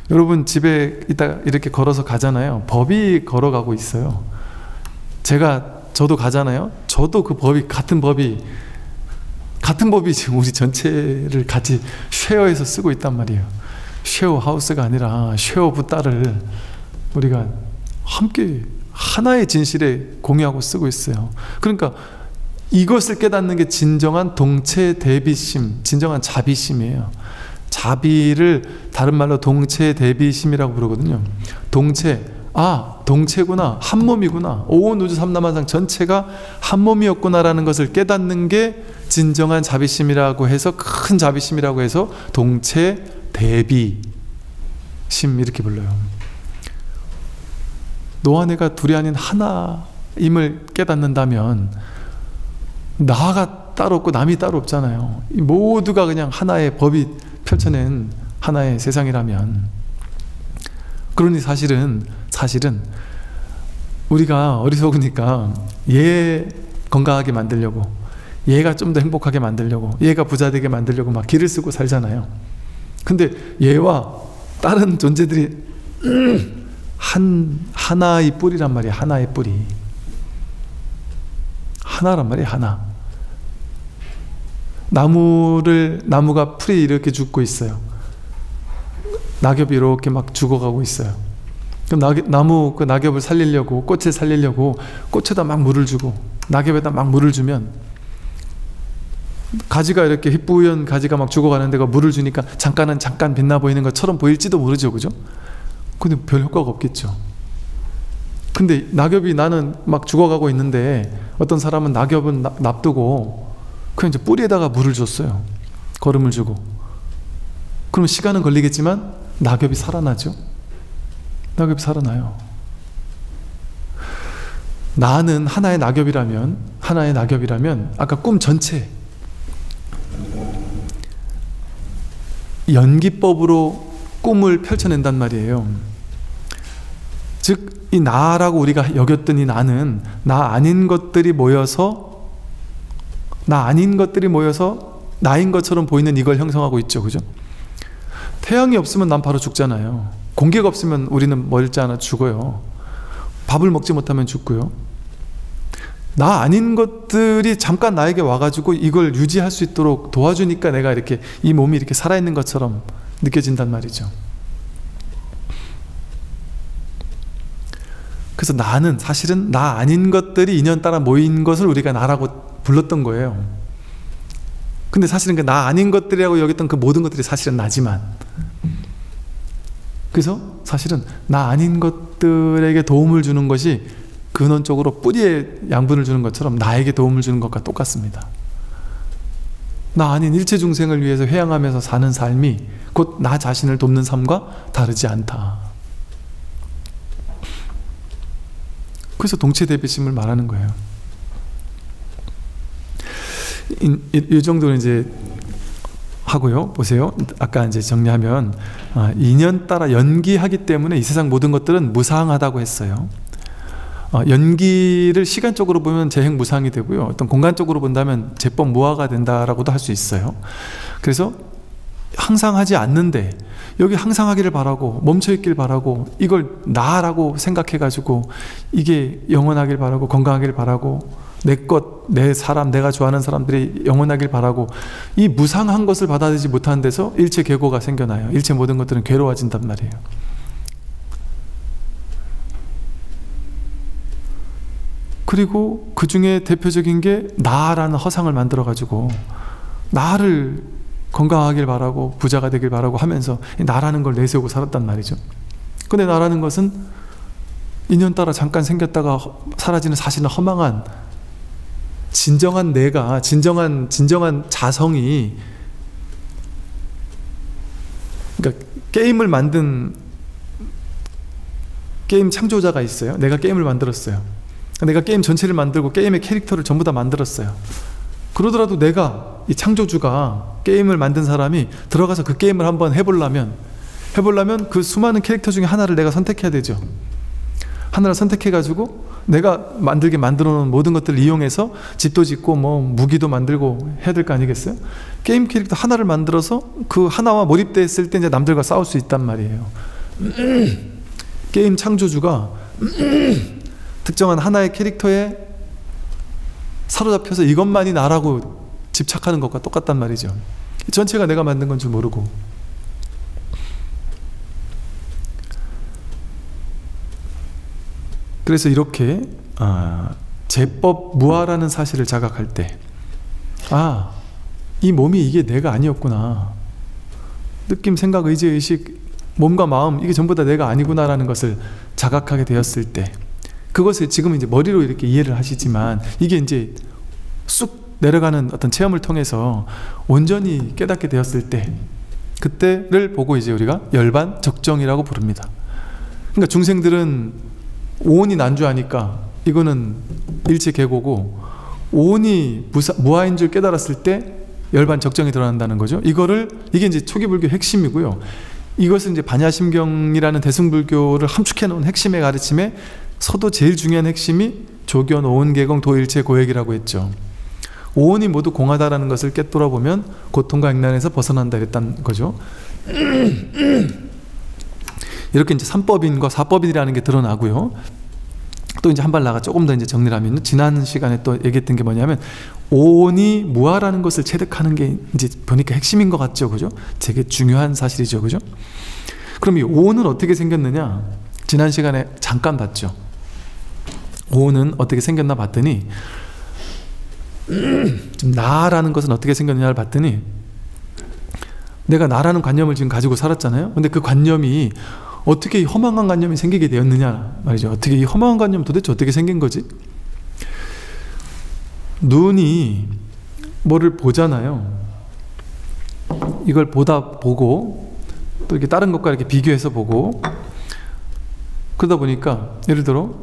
여러분 집에 이따 이렇게 걸어서 가잖아요. 법이 걸어가고 있어요. 저도 가잖아요. 저도 그 법이, 같은 같은 법이 지금 우리 전체를 같이 쉐어해서 쓰고 있단 말이에요. 쉐어 하우스가 아니라 쉐어 붓다를 우리가 함께 하나의 진실에 공유하고 쓰고 있어요. 그러니까 이것을 깨닫는 게 진정한 동체 대비심, 진정한 자비심이에요. 자비를 다른 말로 동체 대비심이라고 부르거든요. 동체, 동체구나, 한 몸이구나, 온 우주 삼라만상 전체가 한 몸이었구나라는 것을 깨닫는 게 진정한 자비심이라고 해서, 큰 자비심이라고 해서 동체 대비심 이렇게 불러요. 너와 내가 둘이 아닌 하나임을 깨닫는다면 나가 따로 없고 남이 따로 없잖아요. 이 모두가 그냥 하나의 법이 펼쳐낸 하나의 세상이라면, 그러니 사실은 우리가 어리석으니까 얘 건강하게 만들려고, 얘가 좀 더 행복하게 만들려고, 얘가 부자 되게 만들려고 막 기를 쓰고 살잖아요. 근데 얘와 다른 존재들이 하나의 뿌리란 말이야. 하나의 뿌리, 하나란 말이야. 하나. 나무가 풀이 이렇게 죽고 있어요. 낙엽이 이렇게 막 죽어가고 있어요. 그럼 그 낙엽을 살리려고, 꽃을 살리려고 꽃에다 막 물을 주고 낙엽에다 막 물을 주면 가지가 이렇게 희뿌연 가지가 막 죽어가는 데가 물을 주니까 잠깐 빛나 보이는 것처럼 보일지도 모르죠, 그죠? 근데 별 효과가 없겠죠. 근데 낙엽이, 나는 막 죽어가고 있는데 어떤 사람은 낙엽은 놔두고 그냥 이제 뿌리에다가 물을 줬어요. 거름을 주고. 그러면 시간은 걸리겠지만 낙엽이 살아나죠. 낙엽이 살아나요. 나는 하나의 낙엽이라면 아까 꿈 전체 연기법으로 꿈을 펼쳐낸단 말이에요. 즉 이 나라고 우리가 여겼던 이 나는 나 아닌 것들이 모여서 나인 것처럼 보이는 이걸 형성하고 있죠, 그죠? 태양이 없으면 난 바로 죽잖아요. 공기가 없으면 우리는 멀지 않아 죽어요. 밥을 먹지 못하면 죽고요. 나 아닌 것들이 잠깐 나에게 와가지고 이걸 유지할 수 있도록 도와주니까 내가 이렇게 이 몸이 이렇게 살아있는 것처럼 느껴진단 말이죠. 그래서 나는 사실은 나 아닌 것들이 인연 따라 모인 것을 우리가 나라고 불렀던 거예요. 근데 사실은 그 나 아닌 것들이라고 여겼던 그 모든 것들이 사실은 나지만, 그래서 사실은 나 아닌 것들에게 도움을 주는 것이 근원적으로 뿌리에 양분을 주는 것처럼 나에게 도움을 주는 것과 똑같습니다. 나 아닌 일체 중생을 위해서 회양하면서 사는 삶이 곧 나 자신을 돕는 삶과 다르지 않다. 그래서 동체 대비심을 말하는 거예요. 이 정도는 이제 하고요. 보세요. 아까 이제 정리하면 인연 따라 연기하기 때문에 이 세상 모든 것들은 무상하다고 했어요. 연기를 시간적으로 보면 재행무상이 되고요. 어떤 공간적으로 본다면 재법무화가 된다라고도 할 수 있어요. 그래서 항상 하지 않는데 여기 항상 하기를 바라고 멈춰있길 바라고 이걸 나라고 생각해가지고 이게 영원하길 바라고 건강하길 바라고 내 것, 내 사람, 내가 좋아하는 사람들이 영원하길 바라고 이 무상한 것을 받아들이지 못하는 데서 일체 괴고가 생겨나요. 일체 모든 것들은 괴로워진단 말이에요. 그리고 그 중에 대표적인 게 나라는 허상을 만들어가지고 나를 건강하길 바라고 부자가 되길 바라고 하면서 나라는 걸 내세우고 살았단 말이죠. 근데 나라는 것은 인연 따라 잠깐 생겼다가 사라지는 사실은 허망한 진정한 내가, 진정한 자성이, 그러니까 게임을 만든 게임 창조자가 있어요. 내가 게임을 만들었어요. 내가 게임 전체를 만들고 게임의 캐릭터를 전부 다 만들었어요. 그러더라도 내가, 이 창조주가, 게임을 만든 사람이 들어가서 그 게임을 한번 해보려면 그 수많은 캐릭터 중에 하나를 내가 선택해야 되죠. 하나를 선택해가지고 내가 만들게 만들어 놓은 모든 것들을 이용해서 집도 짓고 뭐 무기도 만들고 해야 될 거 아니겠어요? 게임 캐릭터 하나를 만들어서 그 하나와 몰입됐을 때 이제 남들과 싸울 수 있단 말이에요. 게임 창조주가 특정한 하나의 캐릭터에 사로잡혀서 이것만이 나라고 집착하는 것과 똑같단 말이죠. 전체가 내가 만든 건 줄 모르고. 그래서 이렇게 제법 무아라는 사실을 자각할 때, 이 몸이 이게 내가 아니었구나. 느낌, 생각, 의지, 의식, 몸과 마음, 이게 전부 다 내가 아니구나라는 것을 자각하게 되었을 때, 그것을 지금 이제 머리로 이렇게 이해를 하시지만, 이게 이제 쑥 내려가는 어떤 체험을 통해서 온전히 깨닫게 되었을 때, 그때를 보고 이제 우리가 열반적정이라고 부릅니다. 그러니까 중생들은 오온이 난주하니까 이거는 일체계고고, 오온이 무아인 줄 깨달았을 때 열반적정이 드러난다는 거죠. 이게 이제 초기불교 핵심이고요. 이것은 이제 반야심경이라는 대승불교를 함축해 놓은 핵심의 가르침에 서도 제일 중요한 핵심이 조견, 오온계공, 도일체, 고액이라고 했죠. 오온이 모두 공하다라는 것을 깨뜨려 보면 고통과 액난에서 벗어난다 이랬다는 거죠. 이렇게 이제 삼법인과 사법인이라는 게 드러나고요. 또 이제 한 발 나가 조금 더 이제 정리를 하면, 지난 시간에 또 얘기했던 게 뭐냐면, 오온이 무아라는 것을 체득하는 게 이제 보니까 핵심인 것 같죠, 그죠? 되게 중요한 사실이죠, 그죠? 그럼 이 오온은 어떻게 생겼느냐? 지난 시간에 잠깐 봤죠. 오온은 어떻게 생겼나 봤더니, 좀 나라는 것은 어떻게 생겼느냐를 봤더니, 내가 나라는 관념을 지금 가지고 살았잖아요. 근데 그 관념이 어떻게 이 허망한 관념이 생기게 되었느냐 말이죠. 어떻게 이 허망한 관념 도대체 어떻게 생긴 거지? 눈이 뭐를 보잖아요. 이걸 보고 또 이렇게 다른 것과 이렇게 비교해서 보고, 그러다 보니까 예를 들어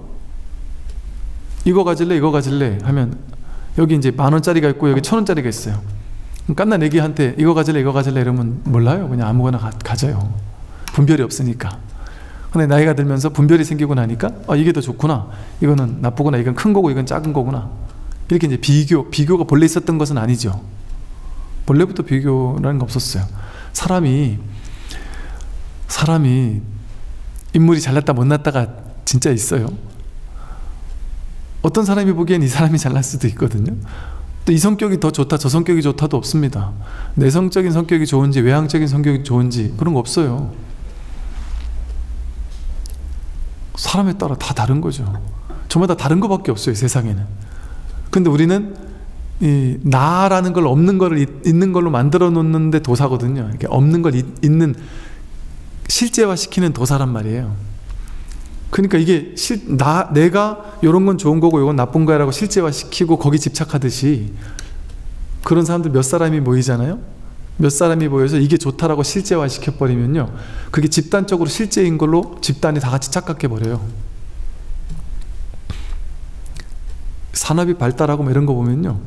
이거 가질래 하면 여기 이제 10,000원짜리가 있고 여기 1,000원짜리가 있어요. 깐난 애기한테 이거 가질래 이러면 몰라요. 그냥 아무거나 가져요. 분별이 없으니까. 근데 나이가 들면서 분별이 생기고 나니까 이게 더 좋구나, 이거는 나쁘구나, 이건 큰 거고 이건 작은 거구나, 이렇게 이제 비교가 본래 있었던 것은 아니죠. 본래부터 비교라는 거 없었어요. 사람이 인물이 잘났다 못났다가 진짜 있어요. 어떤 사람이 보기엔 이 사람이 잘날 수도 있거든요. 또 이 성격이 더 좋다, 저 성격이 좋다도 없습니다. 내성적인 성격이 좋은지 외향적인 성격이 좋은지 그런 거 없어요. 사람에 따라 다 다른 거죠. 저마다 다른 거밖에 없어요, 세상에는. 근데 우리는 이 나라는 걸 없는 거를 있는 걸로 만들어 놓는데 도사거든요. 이렇게 없는 걸 있는, 실제화시키는 도사란 말이에요. 그러니까 이게 내가 이런 건 좋은 거고 이건 나쁜 거야라고 실제화시키고 거기 집착하듯이, 그런 사람들 몇 사람이 모이잖아요. 몇 사람이 모여서 이게 좋다라고 실제화 시켜버리면요, 그게 집단적으로 실제인 걸로 집단이 다 같이 착각해버려요. 산업이 발달하고 뭐 이런 거 보면요,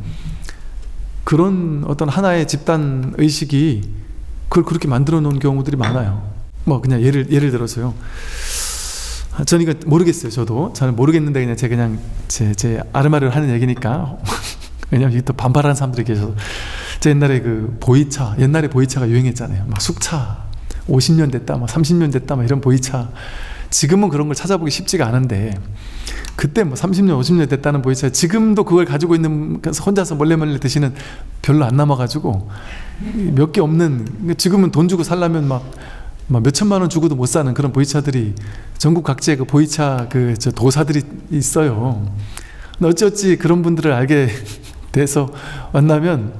그런 어떤 하나의 집단 의식이 그걸 그렇게 만들어 놓은 경우들이 많아요. 뭐 그냥 예를 들어서요, 저는 이거 모르겠어요. 저는 모르겠는데 그냥 제 아르마르를 하는 얘기니까 왜냐면 이게 또 반발하는 사람들이 계셔서. 제 옛날에 옛날에 보이차가 유행했잖아요. 막 숙차 50년 됐다, 막 30년 됐다, 막 이런 보이차. 지금은 그런 걸 찾아보기 쉽지가 않은데, 그때 뭐 30년, 50년 됐다는 보이차, 지금도 그걸 가지고 있는, 혼자서 몰래 드시는 별로 안 남아가지고, 몇 개 없는, 지금은 돈 주고 살려면 막 몇천만 원 주고도 못 사는 그런 보이차들이 전국 각지에 그 보이차 저 도사들이 있어요. 근데 어찌어찌 그런 분들을 알게 돼서 만나면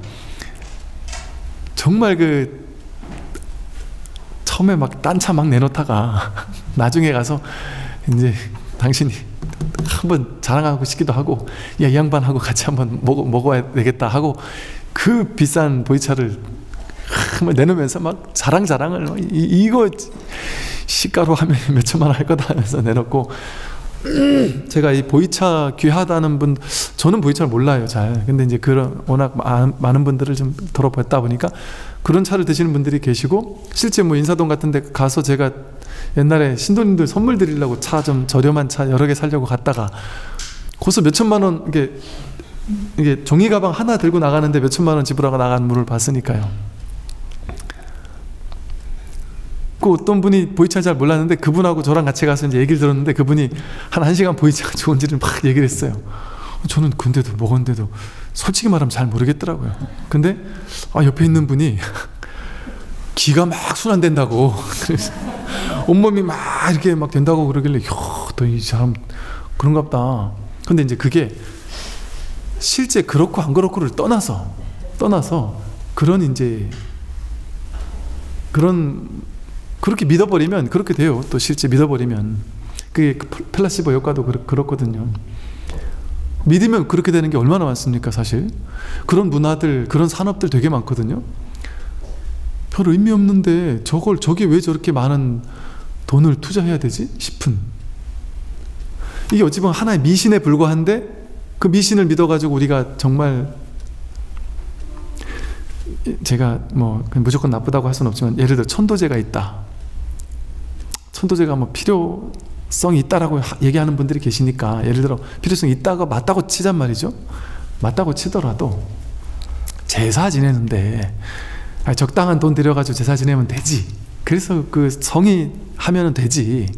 정말 처음에 막 딴차 막 내놓다가 나중에 가서 이제 당신이 한번 자랑하고 싶기도 하고, 야, 이 양반하고 같이 한번 먹어야 되겠다 하고 그 비싼 보이차를 내놓으면서 막 자랑을 이거 시가로 하면 몇천만 원 할 거다 하면서 내놓고, 제가 이 보이차 귀하다는 분, 저는 보이차를 몰라요 잘. 근데 이제 그런 워낙 많은 분들을 좀 들어봤다 보니까 그런 차를 드시는 분들이 계시고, 실제 뭐 인사동 같은 데 가서 제가 옛날에 신도님들 선물 드리려고 차 좀 저렴한 차 여러 개 사려고 갔다가 거기서 몇천만 원, 이게 종이 가방 하나 들고 나가는데 몇천만 원 지불하고 나가는 분을 봤으니까요. 그 어떤 분이 보이차를 잘 몰랐는데 그분하고 저랑 같이 가서 이제 얘기를 들었는데, 그분이 한 1시간 보이차가 좋은지를 막 얘기를 했어요. 저는 근데도 먹었는데도 솔직히 말하면 잘 모르겠더라고요. 근데 옆에 있는 분이 기가 막 순환된다고 그래서 온몸이 막 이렇게 막 된다고 그러길래 또 이 사람 그런가 보다. 근데 이제 그게 실제 그렇고 안 그렇고를 떠나서 그런 이제 그렇게 믿어버리면 그렇게 돼요. 또 실제 믿어버리면 그게 플라시보 효과도 그렇거든요. 믿으면 그렇게 되는 게 얼마나 많습니까? 사실 그런 문화들, 그런 산업들 되게 많거든요. 별 의미 없는데 저게 왜 저렇게 많은 돈을 투자해야 되지? 싶은, 이게 어찌 보면 하나의 미신에 불과한데 그 미신을 믿어가지고 우리가 정말, 제가 뭐 무조건 나쁘다고 할 수는 없지만 예를 들어 천도제가 있다, 천도제가 뭐 필요성이 있다라고 얘기하는 분들이 계시니까, 예를 들어 필요성이 있다가 맞다고 치잔 말이죠. 맞다고 치더라도 제사 지내는데 적당한 돈 들여가지고 제사 지내면 되지, 그래서 그 성의 하면은 되지,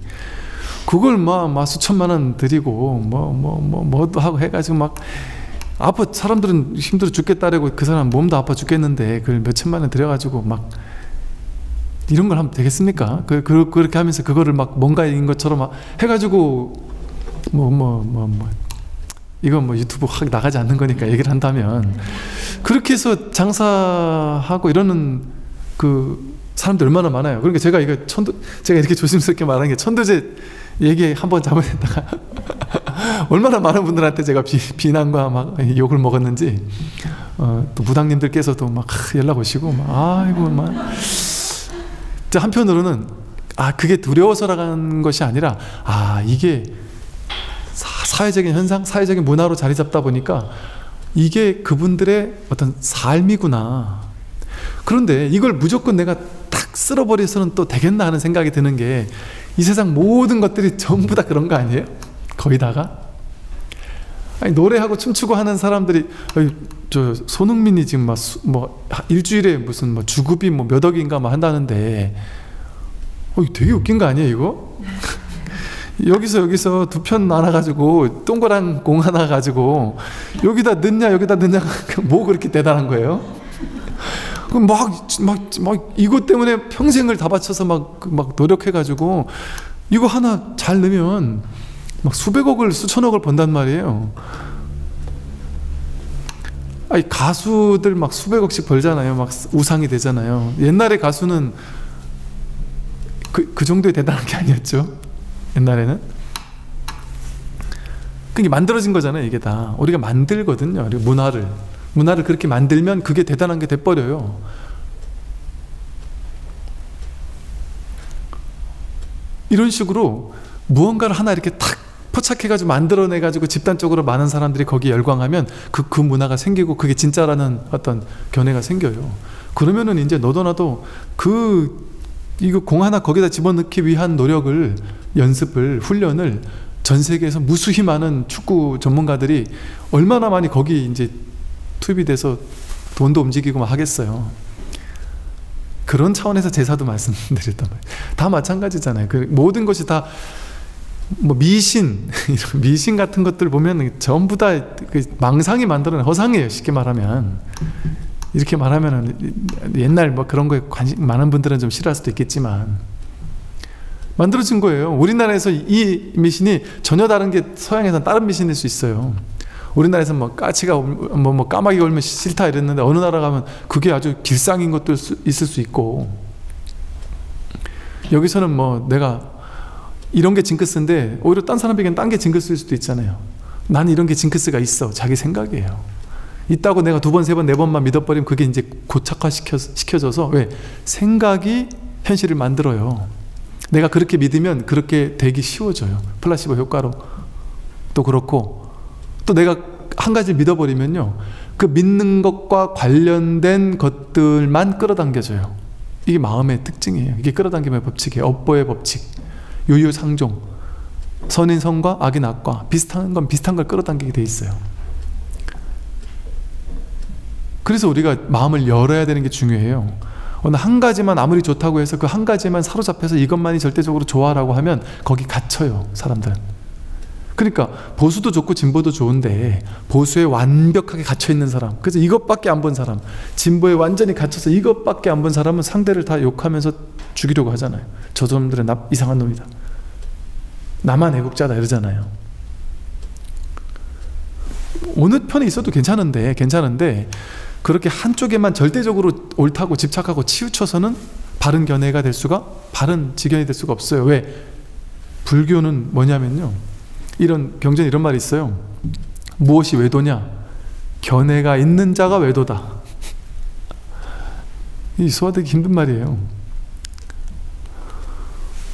그걸 막 수천만 원 드리고 뭐도 하고 해가지고 막 사람들은 힘들어 죽겠다라고, 그 사람 몸도 아파 죽겠는데 그걸 몇천만 원 들여가지고 막 이런 걸 하면 되겠습니까? 그렇게 하면서 그거를 막 뭔가인 것처럼 막 해가지고 이건 뭐 유튜브 확 나가지 않는 거니까 얘기를 한다면, 그렇게 해서 장사하고 이러는 그 사람들 얼마나 많아요. 그러니까 제가 이렇게 조심스럽게 말하는 게, 천도제 얘기 한번 잘못했다가 얼마나 많은 분들한테 제가 비난과 막 욕을 먹었는지, 또 무당님들께서도 막 연락 오시고 아이고 막. 한편으로는 그게 두려워서라는 것이 아니라 이게 사회적인 현상, 사회적인 문화로 자리 잡다 보니까 이게 그분들의 어떤 삶이구나. 그런데 이걸 무조건 내가 딱 쓸어버려서는 또 되겠나 하는 생각이 드는 게, 이 세상 모든 것들이 전부 다 그런 거 아니에요? 거의 다가? 노래하고 춤추고 하는 사람들이, 저 손흥민이 지금 뭐 일주일에 무슨 뭐 주급이 뭐 몇 억인가 막 한다는데, 되게 웃긴 거 아니에요 이거? 여기서 두 편 나눠가지고 동그란 공 하나 가지고 여기다 넣냐 뭐 그렇게 대단한 거예요? 막 이것 때문에 평생을 다 바쳐서 막 노력해가지고 이거 하나 잘 넣으면 막 수백억을 수천억을 번단 말이에요. 가수들 막 수백억씩 벌잖아요. 막 우상이 되잖아요. 옛날에 가수는 그 정도의 대단한 게 아니었죠. 옛날에는 그게 만들어진 거잖아요. 이게 다 우리가 만들거든요. 문화를 그렇게 만들면 그게 대단한 게 돼버려요. 이런 식으로 무언가를 하나 이렇게 탁 포착해가지고 만들어내가지고 집단적으로 많은 사람들이 거기에 열광하면 그 문화가 생기고 그게 진짜라는 어떤 견해가 생겨요. 그러면은 이제 너도 나도 이거 공 하나 거기다 집어넣기 위한 노력을, 연습을, 훈련을 전 세계에서 무수히 많은 축구 전문가들이 얼마나 많이 거기 이제 투입이 돼서 돈도 움직이고 막 하겠어요. 그런 차원에서 제사도 말씀드렸단 말이에요. 다 마찬가지잖아요. 모든 것이 다 뭐 미신 같은 것들 보면 전부 다 망상이 만들어낸 허상이에요. 쉽게 말하면. 이렇게 말하면은 옛날 뭐 그런 거에 관심 많은 분들은 좀 싫어할 수도 있겠지만 만들어진 거예요. 우리나라에서 이 미신이 전혀 다른 게 서양에서는 다른 미신일 수 있어요. 우리나라에서 뭐 까치가 뭐 까마귀 걸면 싫다 이랬는데 어느 나라 가면 그게 아주 길상인 것도 있을 수 있고, 여기서는 뭐 내가 이런 게 징크스인데 오히려 딴 사람에게는 딴 게 징크스일 수도 있잖아요. 나는 이런 게 징크스가 있어. 자기 생각이에요. 있다고 내가 2번, 3번, 4번만 믿어버리면 그게 이제 고착화시켜져서 왜? 생각이 현실을 만들어요. 내가 그렇게 믿으면 그렇게 되기 쉬워져요. 플라시보 효과로. 또 그렇고, 또 내가 한 가지를 믿어버리면요, 그 믿는 것과 관련된 것들만 끌어당겨져요. 이게 마음의 특징이에요. 이게 끌어당김의 법칙이에요. 업보의 법칙. 유유상종. 선인 선과 악인 악과 비슷한 건 비슷한 걸 끌어당기게 돼 있어요. 그래서 우리가 마음을 열어야 되는 게 중요해요. 어느 한 가지만 아무리 좋다고 해서 그 한 가지만 사로잡혀서 이것만이 절대적으로 좋아라고 하면 거기 갇혀요. 사람들은. 그러니까 보수도 좋고 진보도 좋은데 보수에 완벽하게 갇혀있는 사람, 그래서 이것밖에 안 본 사람, 진보에 완전히 갇혀서 이것밖에 안 본 사람은 상대를 다 욕하면서 죽이려고 하잖아요. 저 사람들은 이상한 놈이다, 나만 애국자다 이러잖아요. 어느 편에 있어도 괜찮은데 그렇게 한쪽에만 절대적으로 옳다고 집착하고 치우쳐서는 바른 견해가 될 수가, 바른 지견이 될 수가 없어요. 왜? 불교는 뭐냐면요, 이런 경전에 이런 말이 있어요. 무엇이 외도냐? 견해가 있는 자가 외도다. 이 소화되기 힘든 말이에요.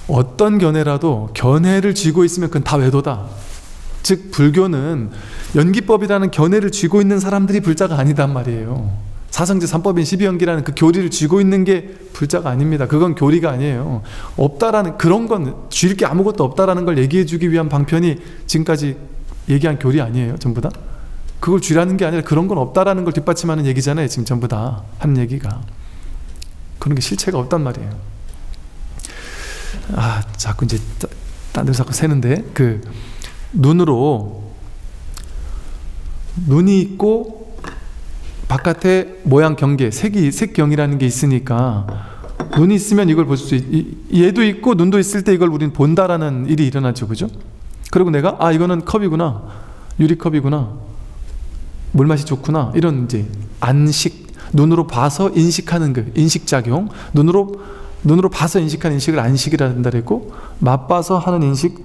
어떤 견해라도 견해를 쥐고 있으면 그건 다 외도다. 즉 불교는 연기법이라는 견해를 쥐고 있는 사람들이 불자가 아니단 말이에요. 사성제 3법인 12연기라는 그 교리를 쥐고 있는 게 불자가 아닙니다. 그건 교리가 아니에요. 없다라는, 그런 건 쥐일 게 아무것도 없다라는 걸 얘기해 주기 위한 방편이 지금까지 얘기한 교리 아니에요, 전부 다? 그걸 쥐라는 게 아니라 그런 건 없다라는 걸 뒷받침하는 얘기잖아요, 지금 전부 다 하는 얘기가. 그런 게 실체가 없단 말이에요. 아, 자꾸 이제 딴 데로 자꾸 새는데, 그 눈으로, 눈이 있고 바깥에 모양 경계, 색경이라는 게 있으니까 눈이 있으면 이걸 볼 수 얘도 있고 눈도 있을 때 이걸 우리는 본다라는 일이 일어나죠, 그죠? 그리고 내가 아, 이거는 컵이구나, 유리컵이구나, 물맛이 좋구나, 이런 이제 안식, 눈으로 봐서 인식하는 그 인식작용, 눈으로 봐서 인식하는 인식을 안식이라 한다 그랬고, 맛봐서 하는 인식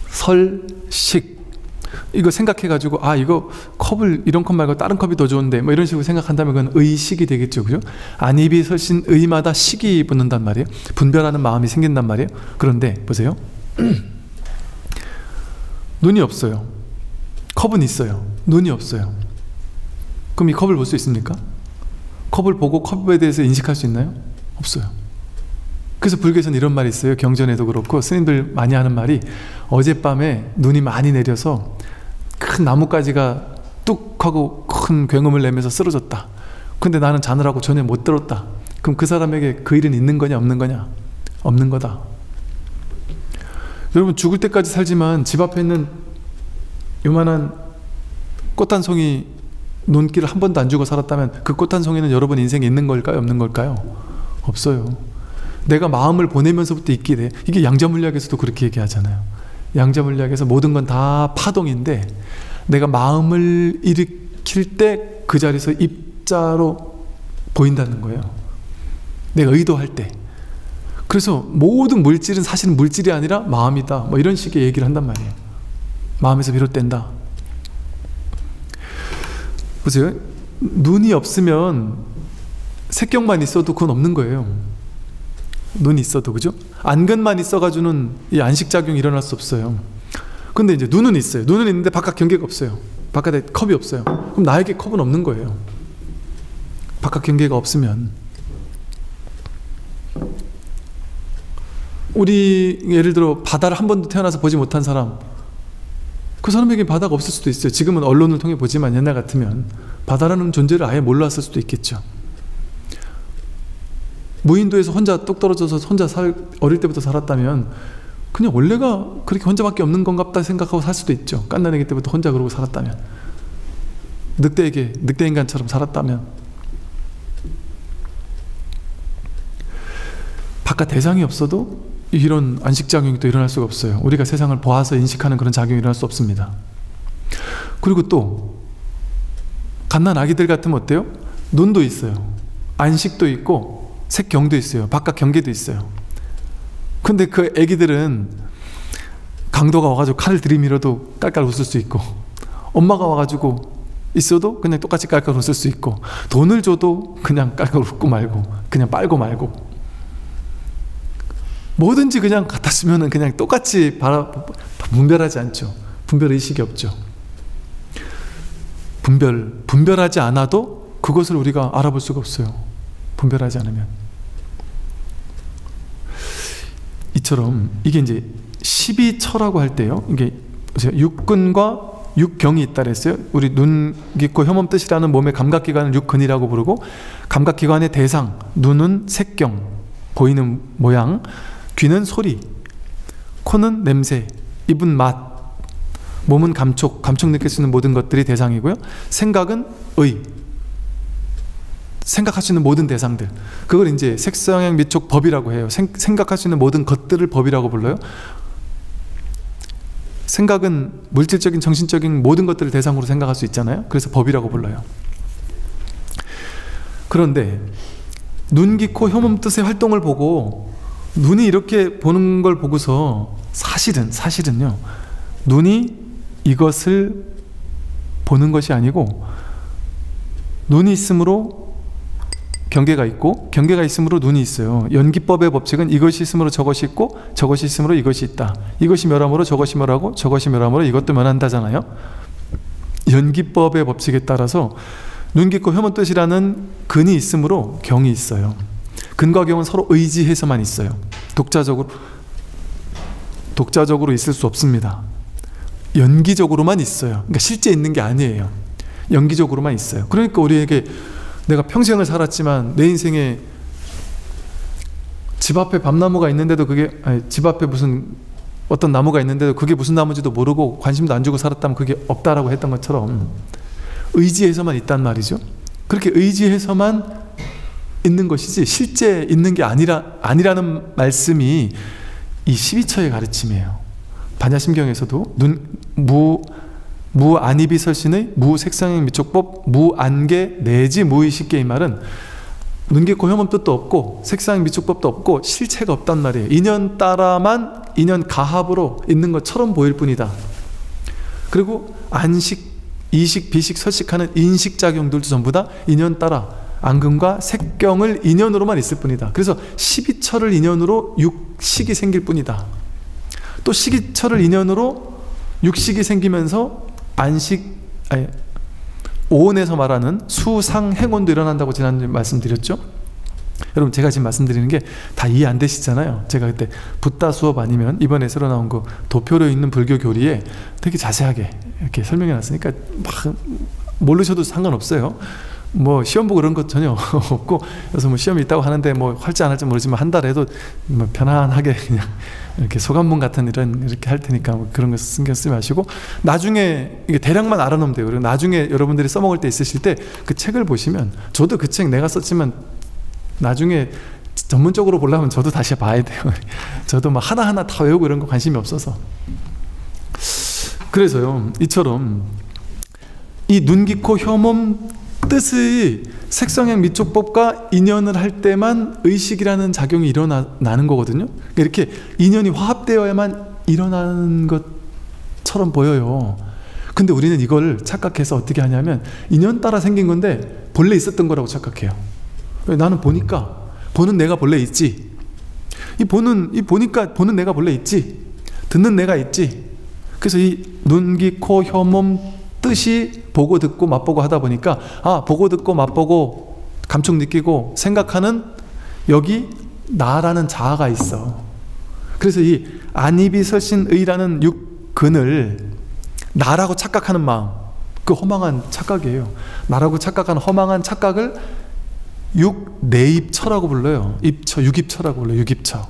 설식. 이거 생각해가지고 아, 이거 컵을, 이런 컵 말고 다른 컵이 더 좋은데 뭐 이런 식으로 생각한다면 그건 의식이 되겠죠, 그죠? 안입이 설신 의마다 식이 붙는단 말이에요. 분별하는 마음이 생긴단 말이에요. 그런데 보세요. 눈이 없어요. 컵은 있어요. 눈이 없어요. 그럼 이 컵을 볼 수 있습니까? 컵을 보고 컵에 대해서 인식할 수 있나요? 없어요. 그래서 불교에서는 이런 말이 있어요. 경전에도 그렇고 스님들 많이 하는 말이, 어젯밤에 눈이 많이 내려서 큰 나뭇가지가 뚝 하고 큰 굉음을 내면서 쓰러졌다. 근데 나는 자느라고 전혀 못 들었다. 그럼 그 사람에게 그 일은 있는 거냐 없는 거냐? 없는 거다. 여러분 죽을 때까지 살지만 집 앞에 있는 요만한 꽃 한 송이 눈길을 한 번도 안 주고 살았다면 그 꽃 한 송이는 여러분 인생에 있는 걸까요? 없는 걸까요? 없어요. 내가 마음을 보내면서부터 있게 돼. 이게 양자물리학에서도 그렇게 얘기하잖아요. 양자물리학에서 모든 건 다 파동인데 내가 마음을 일으킬 때 그 자리에서 입자로 보인다는 거예요. 내가 의도할 때. 그래서 모든 물질은 사실은 물질이 아니라 마음이다, 뭐 이런 식의 얘기를 한단 말이에요. 마음에서 비롯된다. 보세요. 눈이 없으면 색경만 있어도 그건 없는 거예요. 눈이 있어도, 그죠? 안근만 있어가지고는 이 안식작용이 일어날 수 없어요. 근데 이제 눈은 있어요. 눈은 있는데 바깥 경계가 없어요. 바깥에 컵이 없어요. 그럼 나에게 컵은 없는 거예요. 바깥 경계가 없으면. 우리 예를 들어 바다를 한 번도 태어나서 보지 못한 사람, 그 사람에게 바다가 없을 수도 있어요. 지금은 언론을 통해 보지만 옛날 같으면 바다라는 존재를 아예 몰랐을 수도 있겠죠. 무인도에서 혼자 뚝 떨어져서 혼자 어릴 때부터 살았다면 그냥 원래가 그렇게 혼자밖에 없는 건갑다 생각하고 살 수도 있죠. 갓난아기 때부터 혼자 그러고 살았다면, 늑대인간처럼 살았다면. 바깥 대상이 없어도 이런 안식작용이 또 일어날 수가 없어요. 우리가 세상을 보아서 인식하는 그런 작용이 일어날 수 없습니다. 그리고 또 갓난아기들 같으면 어때요? 눈도 있어요. 안식도 있고 색경도 있어요. 바깥 경계도 있어요. 근데 그 애기들은 강도가 와가지고 칼을 들이밀어도 깔깔 웃을 수 있고, 엄마가 와가지고 있어도 그냥 똑같이 깔깔 웃을 수 있고, 돈을 줘도 그냥 깔깔 웃고 말고 그냥 빨고 말고, 뭐든지 그냥 갖다 쓰면은 그냥 똑같이 분별하지 않죠. 분별의식이 없죠. 분별하지 않아도 그것을 우리가 알아볼 수가 없어요. 분별하지 않으면. 이처럼 이게 이제 12처라고 할 때요, 이게 육근과 육경이 있다 그랬어요. 우리 눈, 귀, 코, 혀몸 뜻이라는 몸의 감각기관을 육근이라고 부르고, 감각기관의 대상, 눈은 색경, 보이는 모양, 귀는 소리, 코는 냄새, 입은 맛, 몸은 감촉 느낄 수 있는 모든 것들이 대상이고요. 생각은 의, 생각할 수 있는 모든 대상들, 그걸 이제 색성향 미촉 법이라고 해요. 생각할 수 있는 모든 것들을 법이라고 불러요. 생각은 물질적인 정신적인 모든 것들을 대상으로 생각할 수 있잖아요. 그래서 법이라고 불러요. 그런데 눈, 귀, 코, 혀, 몸 뜻의 활동을 보고 눈이 이렇게 보는 걸 보고서 사실은요, 눈이 이것을 보는 것이 아니고, 눈이 있으므로 경계가 있고, 경계가 있으므로 눈이 있어요. 연기법의 법칙은 이것이 있으므로 저것이 있고, 저것이 있으므로 이것이 있다. 이것이 멸함으로 저것이 멸하고, 저것이 멸함으로 이것도 멸한다잖아요. 연기법의 법칙에 따라서 눈, 귀, 코, 혀, 몸 뜻이라는 근이 있으므로 경이 있어요. 근과 경은 서로 의지해서만 있어요. 독자적으로 있을 수 없습니다. 연기적으로만 있어요. 그러니까 실제 있는 게 아니에요. 연기적으로만 있어요. 그러니까 우리에게 내가 평생을 살았지만 내 인생에 집 앞에 밤나무가 있는데도 집 앞에 무슨 어떤 나무가 있는데도 그게 무슨 나무인지도 모르고 관심도 안 주고 살았다면 그게 없다라고 했던 것처럼 의지해서만 있단 말이죠. 그렇게 의지해서만 있는 것이지 실제 있는 게 아니라는 말씀이 이 12처의 가르침이에요. 반야심경에서도 무안입이 설신의 무색상행 미촉법 무안계 내지 무의식계 이 말은 눈, 귀, 코, 혀, 몸 뜻도 없고 색상 미촉법도 없고 실체가 없단 말이에요. 인연 따라만 인연 가합으로 있는 것처럼 보일 뿐이다. 그리고 안식, 이식, 비식, 설식하는 인식작용들도 전부 다 인연 따라 안근과 색경을 인연으로만 있을 뿐이다. 그래서 12처를 인연으로 육식이 생길 뿐이다. 또 12처를 인연으로 육식이 생기면서 오온에서 말하는 수상행원도 일어난다고 지난주에 말씀드렸죠. 여러분, 제가 지금 말씀드리는 게 다 이해 안 되시잖아요. 제가 그때 붓다 수업 아니면 이번에 새로 나온 그 도표로 있는 불교 교리에 되게 자세하게 이렇게 설명해 놨으니까 막 모르셔도 상관없어요. 뭐 시험 보고 그런 것 전혀 없고, 그래서 뭐 시험이 있다고 하는데 뭐 할지 안 할지 모르지만 한 달에도 뭐 편안하게 그냥 이렇게 소감문 같은 이렇게 할 테니까 뭐 그런 거 신경 쓰지 마시고, 나중에 이게 대략만 알아놓으면 돼요. 그리고 나중에 여러분들이 써먹을 때 있으실 때 그 책을 보시면, 저도 그 책 내가 썼지만 나중에 전문적으로 보려면 저도 다시 봐야 돼요. 저도 막 하나하나 다 외우고 이런 거 관심이 없어서. 그래서요, 이처럼 이 눈, 귀, 코, 혀, 몸 뜻의 색성향 미촉법과 인연을 할 때만 의식이라는 작용이 일어나는 거거든요. 이렇게 인연이 화합되어야만 일어나는 것처럼 보여요. 근데 우리는 이걸 착각해서 어떻게 하냐면 인연 따라 생긴 건데 본래 있었던 거라고 착각해요. 나는 보니까 보는 내가 본래 있지. 보니까 보는 내가 본래 있지. 듣는 내가 있지. 그래서 이 눈, 귀, 코, 혀, 몸 뜻이 보고 듣고 맛보고 하다 보니까 보고 듣고 맛보고 감촉 느끼고 생각하는 여기 나라는 자아가 있어. 그래서 이 안입이 설신의라는 육근을 나라고 착각하는 마음, 그 허망한 착각이에요. 나라고 착각하는 허망한 착각을 육내입처라고 불러요. 육입처라고 불러요. 육입처.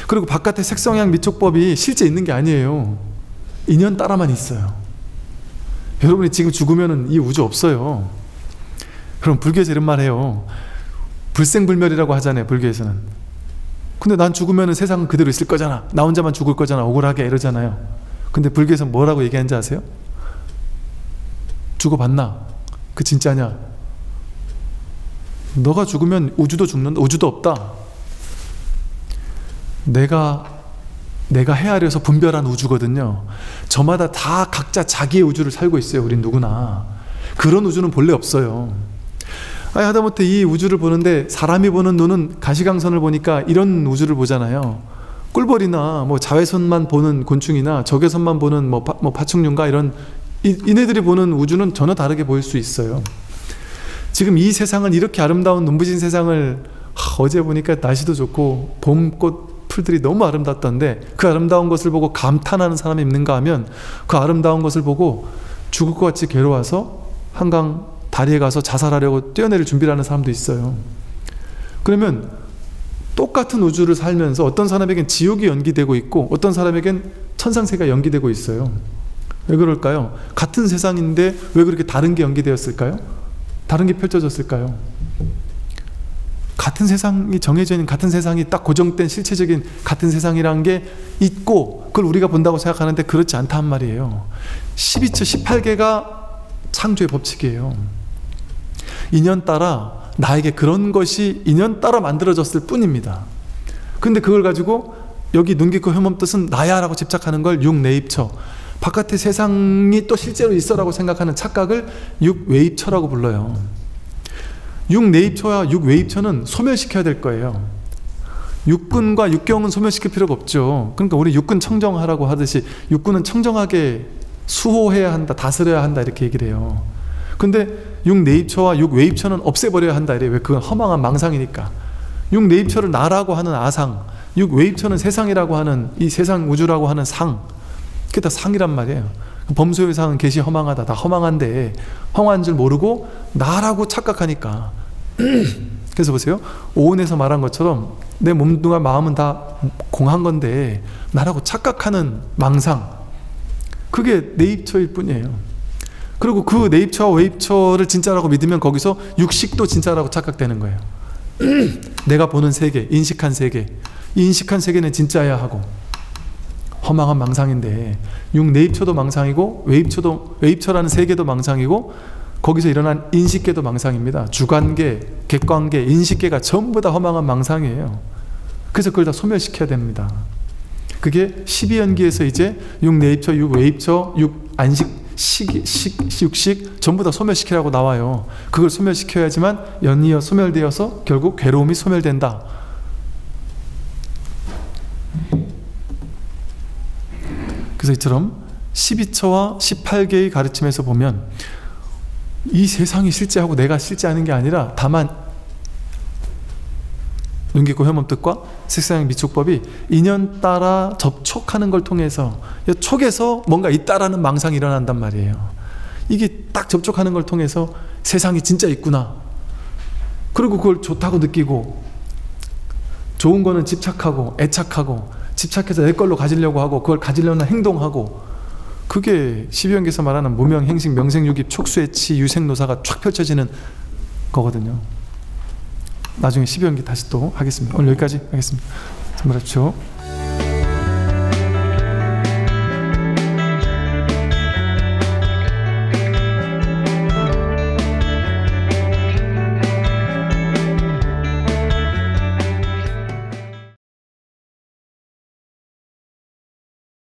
그리고 바깥에 색성향 미촉법이 실제 있는 게 아니에요. 인연 따라만 있어요. 여러분이 지금 죽으면 이 우주 없어요. 그럼 불교에서 이런 말 해요. 불생불멸이라고 하잖아요, 불교에서는. 근데 난 죽으면 세상은 그대로 있을 거잖아. 나 혼자만 죽을 거잖아. 억울하게 이러잖아요. 근데 불교에서 뭐라고 얘기하는지 아세요? 죽어봤나? 그 진짜냐? 너가 죽으면 우주도 죽는다. 우주도 없다. 내가 헤아려서 분별한 우주거든요. 저마다 다 각자 자기의 우주를 살고 있어요. 우린 누구나. 그런 우주는 본래 없어요. 하다못해 이 우주를 보는데 사람이 보는 눈은 가시광선을 보니까 이런 우주를 보잖아요. 꿀벌이나 뭐 자외선만 보는 곤충이나 적외선만 보는 뭐 파충류인가 이런 이네들이 보는 우주는 전혀 다르게 보일 수 있어요. 지금 이 세상은 이렇게 아름다운 눈부신 세상을 어제 보니까 날씨도 좋고 봄꽃 풀들이 너무 아름답던데 그 아름다운 것을 보고 감탄하는 사람이 있는가 하면 그 아름다운 것을 보고 죽을 것 같이 괴로워서 한강 다리에 가서 자살하려고 뛰어내릴 준비를 하는 사람도 있어요. 그러면 똑같은 우주를 살면서 어떤 사람에겐 지옥이 연기되고 있고 어떤 사람에겐 천상세가 연기되고 있어요. 왜 그럴까요? 같은 세상인데 왜 그렇게 다른 게 연기되었을까요? 다른 게 펼쳐졌을까요? 같은 세상이 정해져 있는, 같은 세상이 딱 고정된 실체적인 같은 세상이라는 게 있고 그걸 우리가 본다고 생각하는데 그렇지 않단 말이에요. 12처 18개가 창조의 법칙이에요. 인연 따라 나에게 그런 것이 인연 따라 만들어졌을 뿐입니다. 근데 그걸 가지고 여기 눈깊고 혐오의 뜻은 나야 라고 집착하는 걸 육내입처, 바깥의 세상이 또 실제로 있어라고 생각하는 착각을 육외입처라고 불러요. 육내입처와 육외입처는 소멸시켜야 될 거예요. 육군과 육경은 소멸시킬 필요가 없죠. 그러니까 우리 육군 청정하라고 하듯이 육군은 청정하게 수호해야 한다, 다스려야 한다 이렇게 얘기를 해요. 근데 육내입처와 육외입처는 없애버려야 한다 이래요. 왜? 그건 허망한 망상이니까. 육내입처를 나라고 하는 아상, 육외입처는 세상이라고 하는 이 세상 우주라고 하는 상, 그게 다 상이란 말이에요. 범소의 상은 개시 허망하다. 다 허망한데 허망한 줄 모르고 나라고 착각하니까. 그래서 보세요. 오온에서 말한 것처럼 내 몸과 마음은 다 공한 건데 나라고 착각하는 망상, 그게 내입처일 뿐이에요. 그리고 그 내입처와 외입처를 진짜라고 믿으면 거기서 육식도 진짜라고 착각되는 거예요. 내가 보는 세계, 인식한 세계, 이 인식한 세계는 진짜야 하고 허망한 망상인데 육내입처도 망상이고 외입처라는 세계도 망상이고 거기서 일어난 인식계도 망상입니다. 주관계, 객관계, 인식계가 전부 다 허망한 망상이에요. 그래서 그걸 다 소멸시켜야 됩니다. 그게 12연기에서 이제 육내입처, 육외입처, 육안식, 육식 전부 다 소멸시키라고 나와요. 그걸 소멸시켜야지만 연이어 소멸되어서 결국 괴로움이 소멸된다. 그래서 이처럼 12처와 18개의 가르침에서 보면 이 세상이 실제하고 내가 실제하는 게 아니라 다만 눈깊고 혐오의 뜻과 색상의 미촉법이 인연 따라 접촉하는 걸 통해서 촉에서 뭔가 있다라는 망상이 일어난단 말이에요. 이게 딱 접촉하는 걸 통해서 세상이 진짜 있구나. 그리고 그걸 좋다고 느끼고 좋은 거는 집착하고 애착하고 집착해서 내 걸로 가지려고 하고 그걸 가지려는 행동하고, 그게 12연계에서 말하는 무명, 행식, 명생유깁, 촉수애치, 유생노사가 쫙 펼쳐지는 거거든요. 나중에 12연계 다시 또 하겠습니다. 오늘 여기까지 하겠습니다. 선물하십시오.